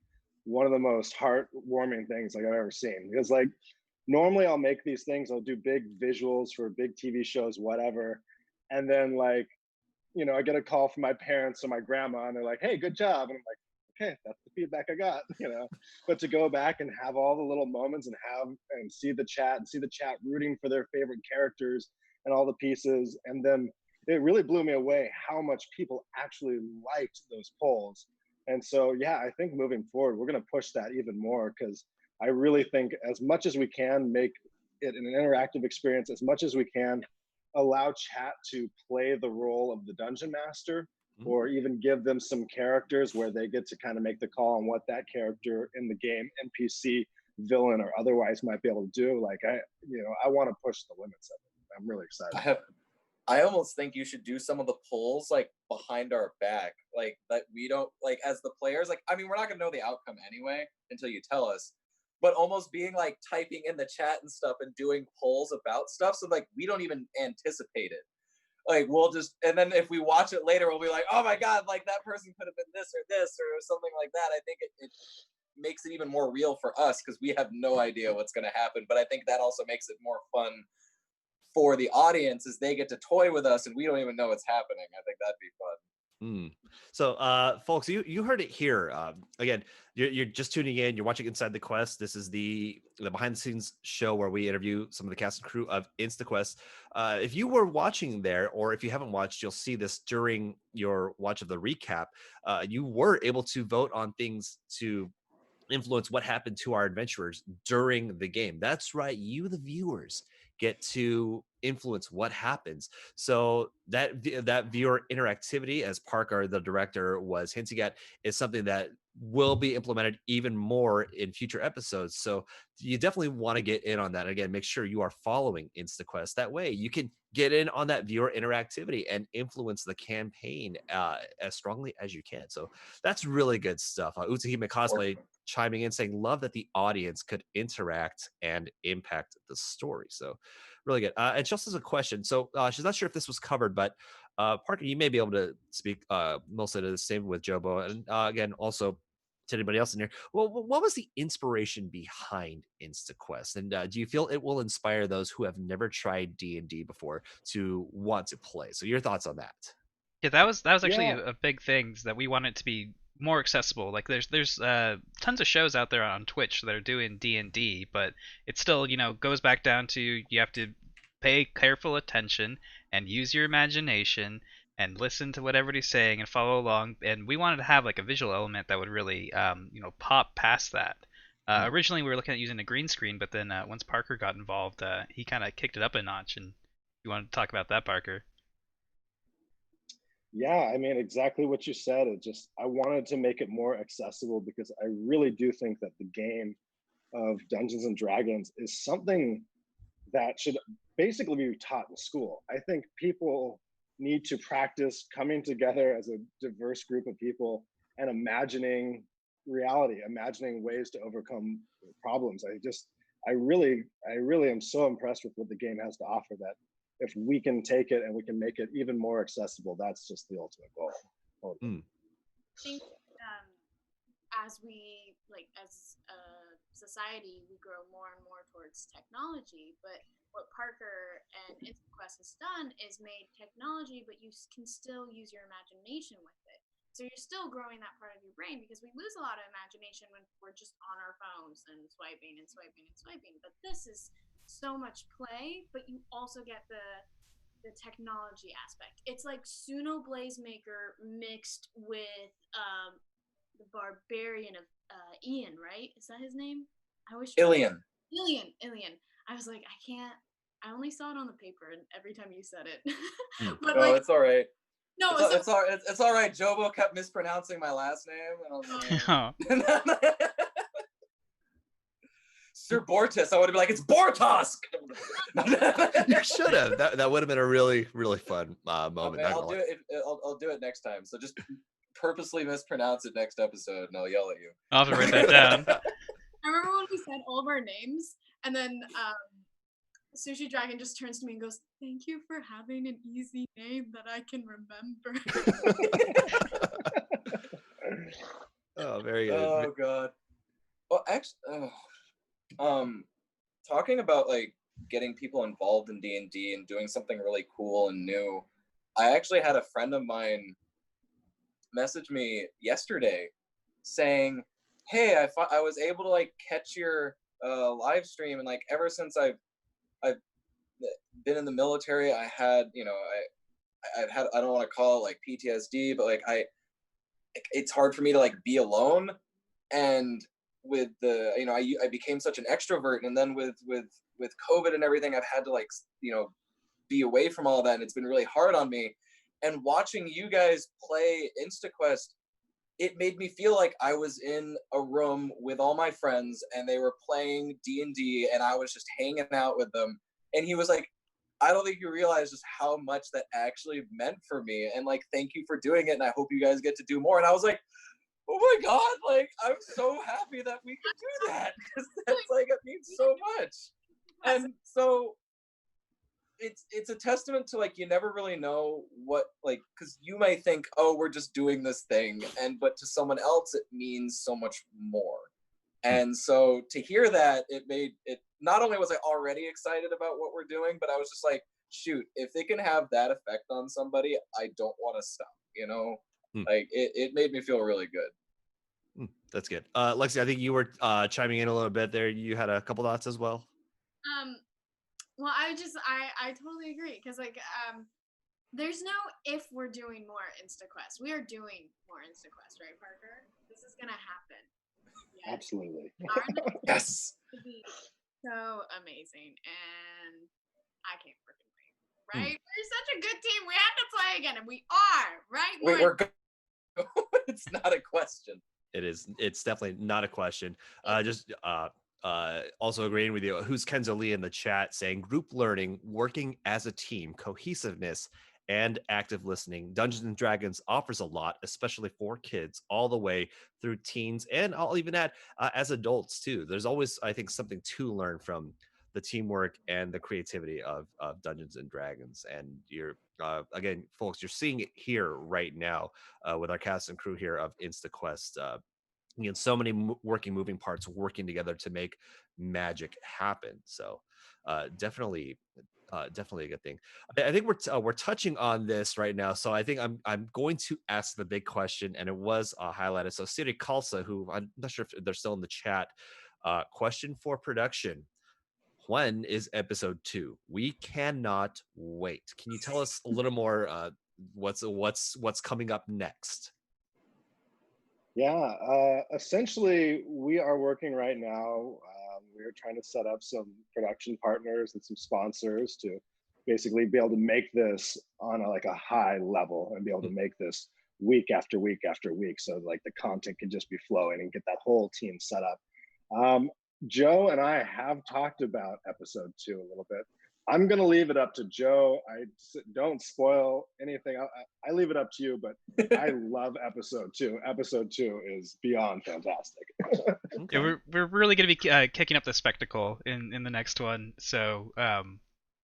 one of the most heartwarming things like I've ever seen. Because like normally I'll make these things, I'll do big visuals for big TV shows, whatever. And then like, you know, I get a call from my parents or my grandma and they're like, hey, good job. And I'm like, okay, that's the feedback I got, you know. But to go back and have all the little moments and see the chat and see the chat rooting for their favorite characters and all the pieces. And then it really blew me away how much people actually liked those polls. And so, yeah, I think moving forward, we're going to push that even more because I really think as much as we can make it an interactive experience, as much as we can allow chat to play the role of the dungeon master, or even give them some characters where they get to kind of make the call on what that character in the game, NPC, villain, or otherwise might be able to do. Like I want to push the limits of it. I'm really excited. I almost think you should do some of the polls like behind our back, like that we don't like as the players. Like, I mean, we're not gonna know the outcome anyway until you tell us. But almost being like typing in the chat and stuff and doing polls about stuff, so like we don't even anticipate it. Like we'll just, and then if we watch it later, we'll be like, oh my god, like that person could have been this or something like that. I think it makes it even more real for us because we have no idea what's gonna happen. But I think that also makes it more fun for the audience as they get to toy with us and we don't even know what's happening. I think that'd be fun. So, folks, you heard it here. Again, you're just tuning in. You're watching Inside the Quest. This is the behind the scenes show where we interview some of the cast and crew of InstaQuest. If you were watching there, or if you haven't watched, you'll see this during your watch of the recap. You were able to vote on things to influence what happened to our adventurers during the game. That's right, you the viewers get to influence what happens. So that viewer interactivity, as Parker the director was hinting at, is something that will be implemented even more in future episodes. So you definitely want to get in on that. Again, make sure you are following InstaQuest. That way you can get in on that viewer interactivity and influence the campaign as strongly as you can. So that's really good stuff. Utsuhime Cosplay chiming in saying, love that the audience could interact and impact the story. So really good. And just as a question, so she's not sure if this was covered, but Parker, you may be able to speak mostly to the same with Jobo. And again, also to anybody else in here, well, what was the inspiration behind InstaQuest? And do you feel it will inspire those who have never tried D&D before to want to play? So your thoughts on that? Yeah, that was actually Yeah. a big thing, is that we want it to be more accessible. Like there's tons of shows out there on Twitch that are doing D&D, but it still, goes back down to you have to pay careful attention and use your imagination and listen to what everybody's saying and follow along. And we wanted to have like a visual element that would really pop past that. Originally we were looking at using a green screen, but then once Parker got involved, he kind of kicked it up a notch. And you want to talk about that, Parker? Yeah, I mean, exactly what you said. I wanted to make it more accessible because I really do think that the game of Dungeons and Dragons is something that should basically be taught in school. I think people need to practice coming together as a diverse group of people and imagining reality, imagining ways to overcome problems. I really am so impressed with what the game has to offer, that if we can take it and we can make it even more accessible, that's just the ultimate goal. I think as a society, we grow more and more towards technology, but what Parker and InstaQuest has done is made technology, but you can still use your imagination with it. So you're still growing that part of your brain, because we lose a lot of imagination when we're just on our phones and swiping and swiping and swiping. But this is so much play, but you also get the technology aspect. It's like Suno Blazemaker mixed with the barbarian of Ian, right? Is that his name? I wish Ilian. I was like, I only saw it on the paper, and every time you said it. But no, it's all right. No, it's all right. Jobo kept mispronouncing my last name, and I was like, Sir Bortus. I would be like, it's Bortosk. You should have. That would have been a really, really fun moment. Okay, I'll do it next time. So just purposely mispronounce it next episode, and I'll yell at you. I'll have to write that down. I remember when we said all of our names, and then Sushi Dragon just turns to me and goes, "Thank you for having an easy name that I can remember." Oh, very good. Oh god. Well, actually, talking about like getting people involved in D&D and doing something really cool and new. I actually had a friend of mine message me yesterday saying, "Hey, I was able to like catch your live stream, and like ever since I've been in the military, I had I've had, I don't want to call it like PTSD, but like it's hard for me to like be alone, and with the I became such an extrovert, and then with COVID and everything, I've had to like be away from all that, and it's been really hard on me. And watching you guys play InstaQuest, it made me feel like I was in a room with all my friends and they were playing D&D and I was just hanging out with them. And he was like, "I don't think you realize just how much that actually meant for me. And like, thank you for doing it. And I hope you guys get to do more." And I was like, "Oh my God, like, I'm so happy that we could do that." Because that's like, it means so much. And so it's a testament to like, you never really know what, like, because you may think, "Oh, we're just doing this thing," and but to someone else it means so much more. And so to hear that, it made it, not only was I already excited about what we're doing, but I was just like, shoot, if it can have that effect on somebody, I don't want to stop, Hmm. like it made me feel really good. That's good. Lexi, I think you were chiming in a little bit there. You had a couple thoughts as well. Well, I totally agree, because like there's no if we're doing more InstaQuest. We are doing more InstaQuest, right, Parker? This is gonna happen. Yes. Absolutely. Our next Yes. to be so amazing, and I can't freaking wait. Right? We're such a good team. We have to play again, and we are, right? Wait, we're good. It's not a question. It's definitely not a question. Just also agreeing with you. Who's Kenzo Lee in the chat saying group learning, working as a team, cohesiveness, and active listening. Dungeons and Dragons offers a lot, especially for kids, all the way through teens, and I'll even add as adults too. There's always, I think, something to learn from the teamwork and the creativity of Dungeons and Dragons. And you're again, folks, you're seeing it here right now with our cast and crew here of InstaQuest. So many moving parts working together to make magic happen. So definitely definitely a good thing. I think we're touching on this right now, so I think I'm going to ask the big question, and it was highlighted. So Siri Kalsa, who I'm not sure if they're still in the chat, question for production: when is episode 2? We cannot wait. Can you tell us a little more? What's coming up next? Yeah, essentially, we are working right now. We're trying to set up some production partners and some sponsors to basically be able to make this on like a high level and be able to make this week after week after week, so like the content can just be flowing and get that whole team set up. Joe and I have talked about episode 2 a little bit. I'm going to leave it up to Joe. I don't spoil anything. I leave it up to you, but I love episode 2. Episode 2 is beyond fantastic. Okay. Yeah, we're really going to be kicking up the spectacle in the next one. So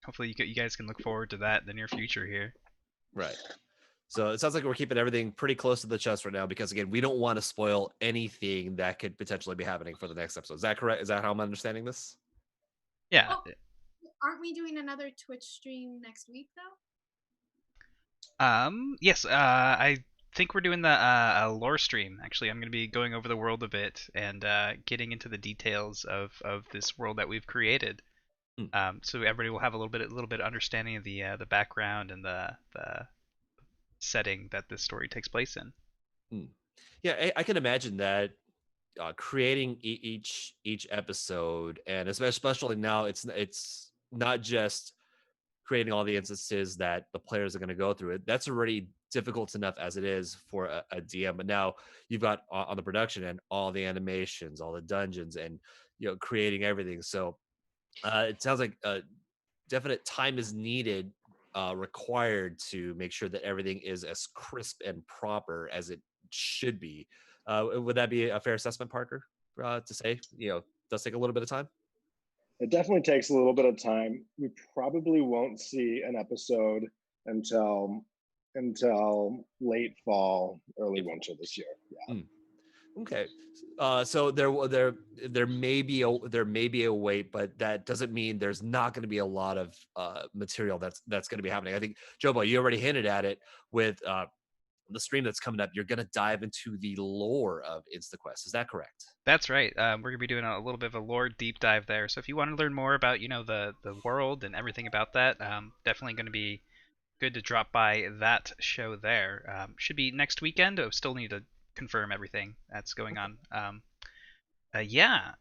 hopefully you guys can look forward to that in the near future here. Right. So it sounds like we're keeping everything pretty close to the chest right now, because again, we don't want to spoil anything that could potentially be happening for the next episode. Is that correct? Is that how I'm understanding this? Yeah. Oh, aren't we doing another Twitch stream next week though? Yes. I think we're doing the lore stream. Actually, I'm going to be going over the world a bit and getting into the details of this world that we've created. So everybody will have a little bit understanding of the background and the setting that this story takes place in. Yeah, I can imagine that creating each episode, and especially now, it's not just creating all the instances that the players are going to go through. It that's already difficult enough as it is for a DM, but now you've got on the production and all the animations, all the dungeons, and creating everything. So it sounds like definite time is needed, required to make sure that everything is as crisp and proper as it should be. Would that be a fair assessment, Parker? to say? Does take a little bit of time. It definitely takes a little bit of time. We probably won't see an episode until late fall, early Yep. winter this year. Yeah. Okay. So there may be a wait, but that doesn't mean there's not going to be a lot of material that's going to be happening. I think Jobo, you already hinted at it with the stream that's coming up. You're going to dive into the lore of InstaQuest. Is that correct? That's right. We're gonna be doing a little bit of a lore deep dive there. So if you want to learn more about, the world and everything about that, definitely gonna be good to drop by that show there. Should be next weekend. I still need to confirm everything that's going on. Yeah.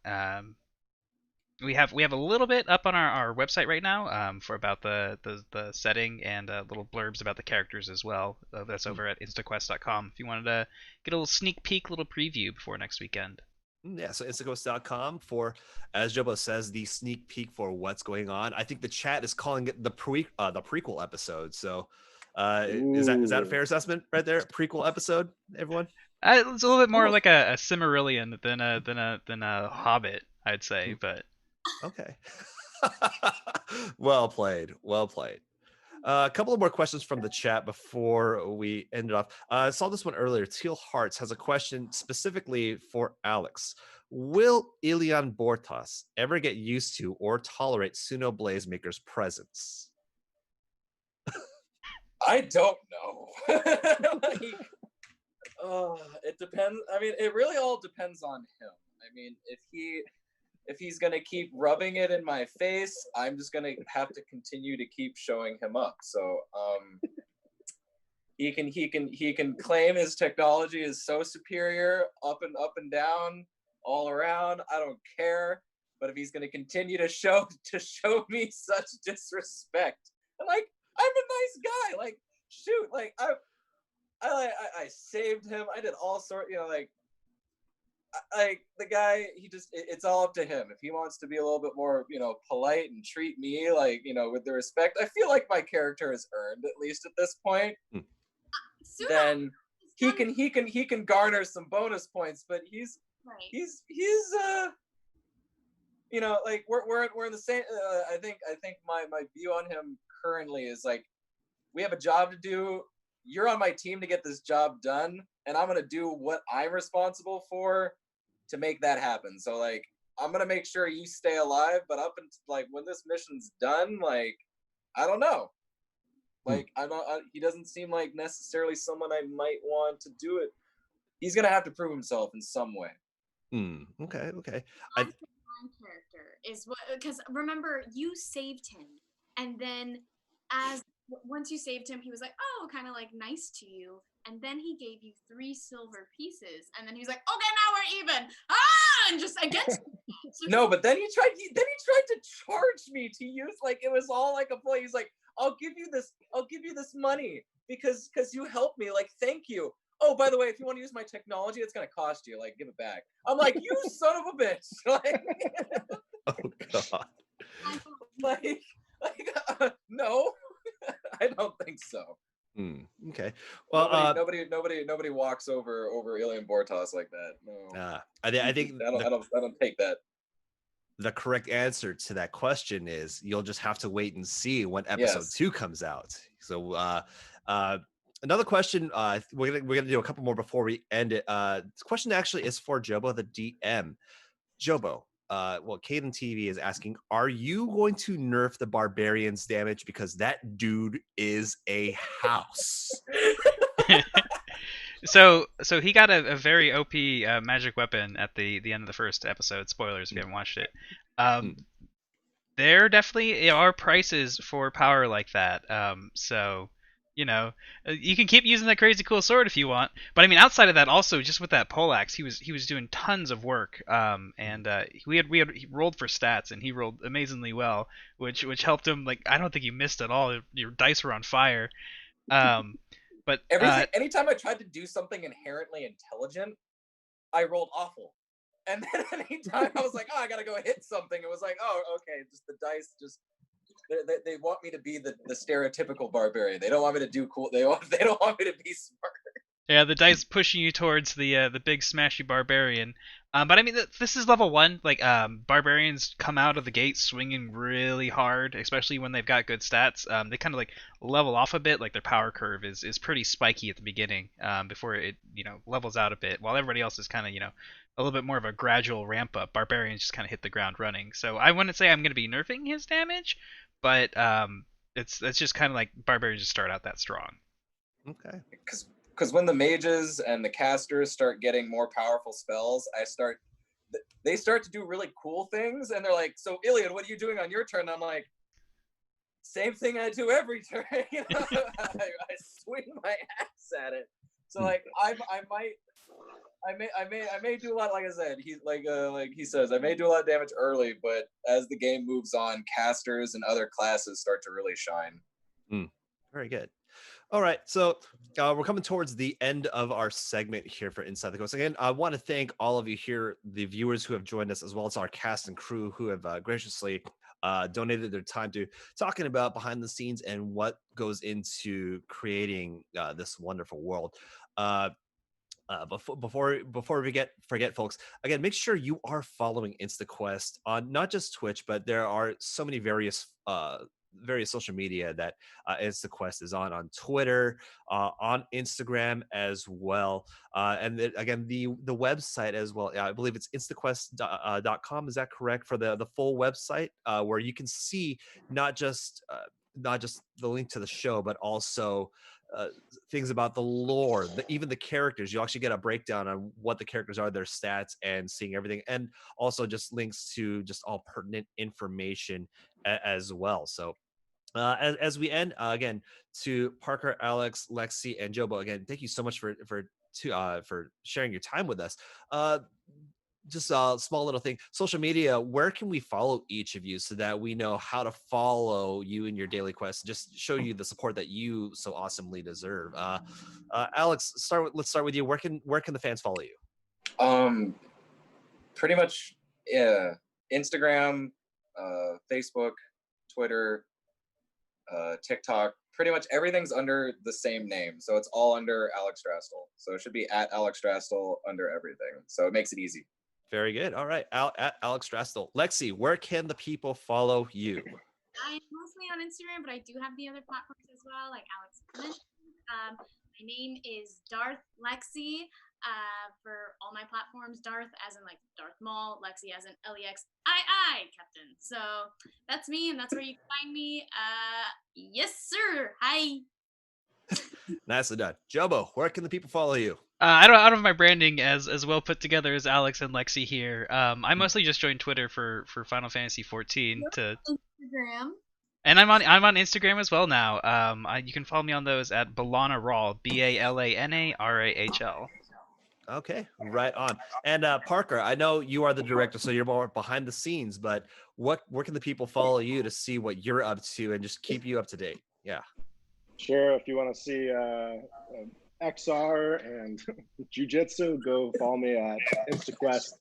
We have a little bit up on our website right now for about the setting and little blurbs about the characters as well. That's over at instaquest.com if you wanted to get a little sneak peek, little preview before next weekend. Yeah, so instaquest.com for, as Jobo says, the sneak peek for what's going on. I think the chat is calling it the prequel episode. So is that a fair assessment right there? Prequel episode, everyone? It's a little bit more like a Cimmerillion than a Hobbit, I'd say. But Okay. Well played. Well played. A couple of more questions from the chat before we end it off. I saw this one earlier. Teal Hearts has a question specifically for Alex. Will Ilian Bortas ever get used to or tolerate Suno Blazemaker's presence? I don't know. It depends. I mean, it really all depends on him. I mean, if he's gonna keep rubbing it in my face, I'm just gonna have to continue to keep showing him up. So he can claim his technology is so superior, up and down, all around. I don't care. But if he's gonna continue to show me such disrespect, I'm like, I'm a nice guy. Like, shoot, like I saved him. I did all sorts, like the guy, it's all up to him. If he wants to be a little bit more, polite and treat me like, with the respect I feel like my character has earned, at least at this point, then he can garner some bonus points. But he's like we're in the same. I think my view on him currently is like, we have a job to do. You're on my team to get this job done, and I'm gonna do what I'm responsible for to make that happen. So like, I'm gonna make sure you stay alive, but up until like when this mission's done, like, I don't know. Like, he doesn't seem like necessarily someone I might want to do it. He's gonna have to prove himself in some way. Okay. My character is what, because remember, you saved him, and then once you saved him, he was like, oh, kind of like nice to you, and then he gave you 3 silver pieces, and then he was like, okay, now we're even, and just against No, but then he tried to charge me to use, like, it was all like a play. He's like, I'll give you this money because you helped me, like, thank you. Oh, by the way, if you want to use my technology, it's gonna cost you, like, give it back. I'm like, you son of a bitch. Like, Oh god. No. I don't think so. Okay. Well, nobody walks over Ilian Bortas like that. No. I think I don't take that. The correct answer to that question is you'll just have to wait and see when episode 2 comes out. So another question, we're gonna do a couple more before we end it. This question actually is for Jobo, the DM. Jobo, Caden TV is asking, are you going to nerf the barbarian's damage because that dude is a house? So he got a very OP magic weapon at the end of the first episode. Spoilers if you haven't watched it. There definitely are prices for power like that. So you can keep using that crazy cool sword if you want. But I mean, outside of that, also just with that poleaxe, he was doing tons of work. And he rolled for stats, and he rolled amazingly well, which helped him. Like, I don't think you missed at all. Your dice were on fire. But anytime I tried to do something inherently intelligent, I rolled awful. And then anytime I was like, oh, I gotta go hit something, it was like, oh, okay, just the dice just they want me to be the stereotypical barbarian. They don't want me to do cool. They don't want me to be smart. Yeah, the dice pushing you towards the big smashy barbarian. But I mean, this is level 1. Like, barbarians come out of the gate swinging really hard, especially when they've got good stats. They kind of like level off a bit. Like their power curve is pretty spiky at the beginning, before it levels out a bit. While everybody else is kind of a little bit more of a gradual ramp up. Barbarians just kind of hit the ground running. So I wouldn't say I'm going to be nerfing his damage, but it's just kind of like barbarians just start out that strong. Okay. Because when the mages and the casters start getting more powerful spells, they start to do really cool things, and they're like, "So Iliad, what are you doing on your turn?" And I'm like, "Same thing I do every turn." I swing my axe at it. So like, I may do a lot. Like I said, like he says, I may do a lot of damage early, but as the game moves on, casters and other classes start to really shine. Very good. All right, so we're coming towards the end of our segment here for Inside the Coast. Again, I want to thank all of you here, the viewers who have joined us, as well as our cast and crew who have graciously donated their time to talking about behind the scenes and what goes into creating this wonderful world. Before we forget, folks, again, make sure you are following InstaQuest on not just Twitch, but there are so many various social media that InstaQuest is on Twitter, on Instagram as well, and again the website as well. I believe it's instaquest.com. Is that correct for the full website, where you can see not just the link to the show, but also things about the lore, even the characters. You actually get a breakdown on what the characters are, their stats, and seeing everything, and also just links to just all pertinent information as well. So as we end, again, to Parker, Alex, Lexi, and Jobo, again, thank you so much for sharing your time with us. Just a small little thing, social media, where can we follow each of you so that we know how to follow you in your daily quest, just show you the support that you so awesomely deserve? Alex, let's start with you. Where can the fans follow you? Pretty much, yeah, Instagram, Facebook, Twitter, TikTok. Pretty much everything's under the same name, so it's all under Alex Drastel. So it should be at Alex Drastel under everything. So it makes it easy. Very good. All right, at Alex Drastel. Lexi, where can the people follow you? I'm mostly on Instagram, but I do have the other platforms as well, like Alex mentioned. My name is Darth Lexi for all my platforms. Darth as in like Darth Maul, Lexi as in LEXII Captain. So that's me, and that's where you can find me. Yes, sir. Hi. Nicely done. Jobo, where can the people follow you? I don't have my branding as well put together as Alex and Lexi here. I mostly just joined Twitter for Final Fantasy 14 to Instagram. And I'm on Instagram as well now. You can follow me on those at Balana Rahl, BALANARAHL. Okay, right on. And Parker, I know you are the director, so you're more behind the scenes, but where can the people follow you to see what you're up to and just keep you up to date? Yeah. Sure, if you want to see XR and Jiu-Jitsu, go follow me at InstaQuest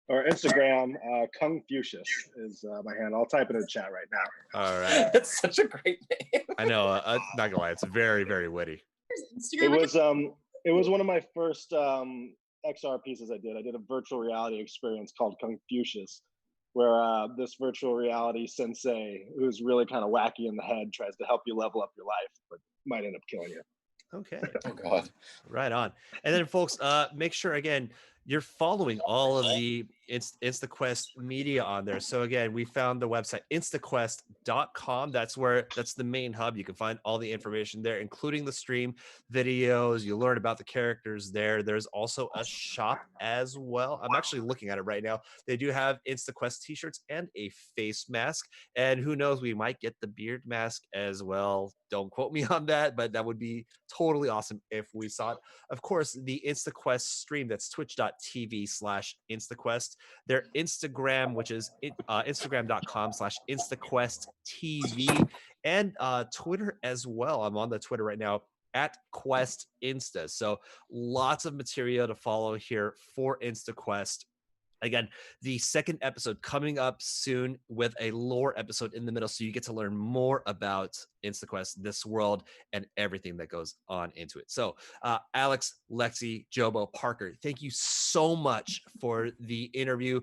or Instagram. Confucius is my handle. I'll type it in the chat right now. All right. That's such a great name. I know. Not gonna lie, it's very, very witty. It was one of my first XR pieces I did. I did a virtual reality experience called Confucius, where this virtual reality sensei, who's really kind of wacky in the head, tries to help you level up your life, but might end up killing you. Okay. Oh God. Right on. And then, folks, make sure again you're following all of the InstaQuest media on there. So again, we found the website instaquest.com. That's the main hub. You can find all the information there, including the stream videos. You learn about the characters there. There's also a shop as well. I'm actually looking at it right now. They do have InstaQuest t-shirts and a face mask. And who knows, we might get the beard mask as well. Don't quote me on that, but that would be totally awesome if we saw it. Of course, the InstaQuest stream, that's twitch.tv/InstaQuest. Their Instagram, which is instagram.com/InstaQuestTV, and Twitter as well. I'm on the Twitter right now at Quest Insta. So lots of material to follow here for InstaQuest. Again, the second episode coming up soon with a lore episode in the middle, so you get to learn more about InstaQuest, this world, and everything that goes on into it. So, Alex, Lexi, Jobo, Parker, thank you so much for the interview.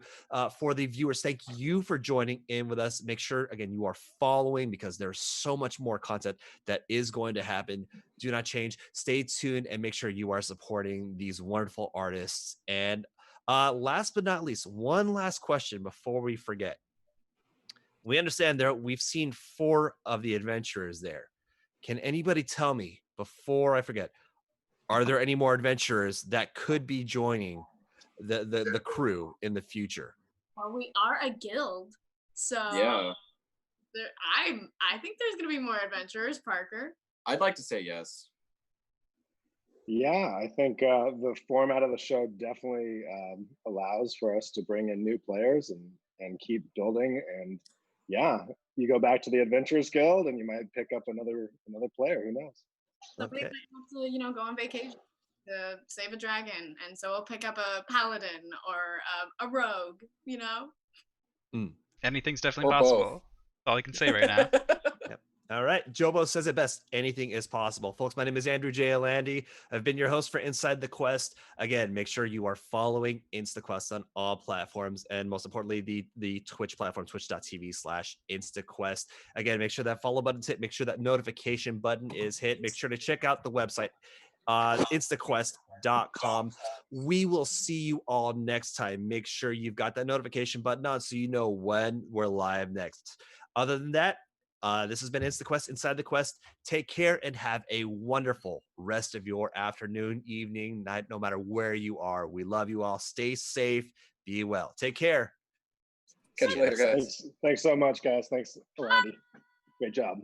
For the viewers, thank you for joining in with us. Make sure, again, you are following because there's so much more content that is going to happen. Do not change. Stay tuned and make sure you are supporting these wonderful artists. And last but not least, one last question before we forget. We understand there we've seen 4 of the adventurers there. Can anybody tell me before I forget, are there any more adventurers that could be joining the crew in the future? Well, we are a guild, so Yeah, I think there's gonna be more adventurers, Parker. I'd like to say yes. Yeah, I think the format of the show definitely allows for us to bring in new players and keep building. And yeah, you go back to the Adventurers Guild and you might pick up another player. Who knows? Somebody Okay. might have to, go on vacation to save a dragon, and so we'll pick up a paladin or a rogue. Anything's definitely Or both. possible. That's all I can say right now. Yep. All right. Jobo says it best. Anything is possible. Folks, my name is Andrew J. Alandi. I've been your host for Inside the Quest. Again, make sure you are following InstaQuest on all platforms. And most importantly, the Twitch platform, twitch.tv/InstaQuest. Again, make sure that follow button's hit. Make sure that notification button is hit. Make sure to check out the website, instaquest.com. We will see you all next time. Make sure you've got that notification button on so you know when we're live next. Other than that, this has been InstaQuest, Inside the Quest. Take care and have a wonderful rest of your afternoon, evening, night, no matter where you are. We love you all. Stay safe. Be well. Take care. Catch See you later, next time. guys. Thanks so much, guys. Thanks, Randy. Great job.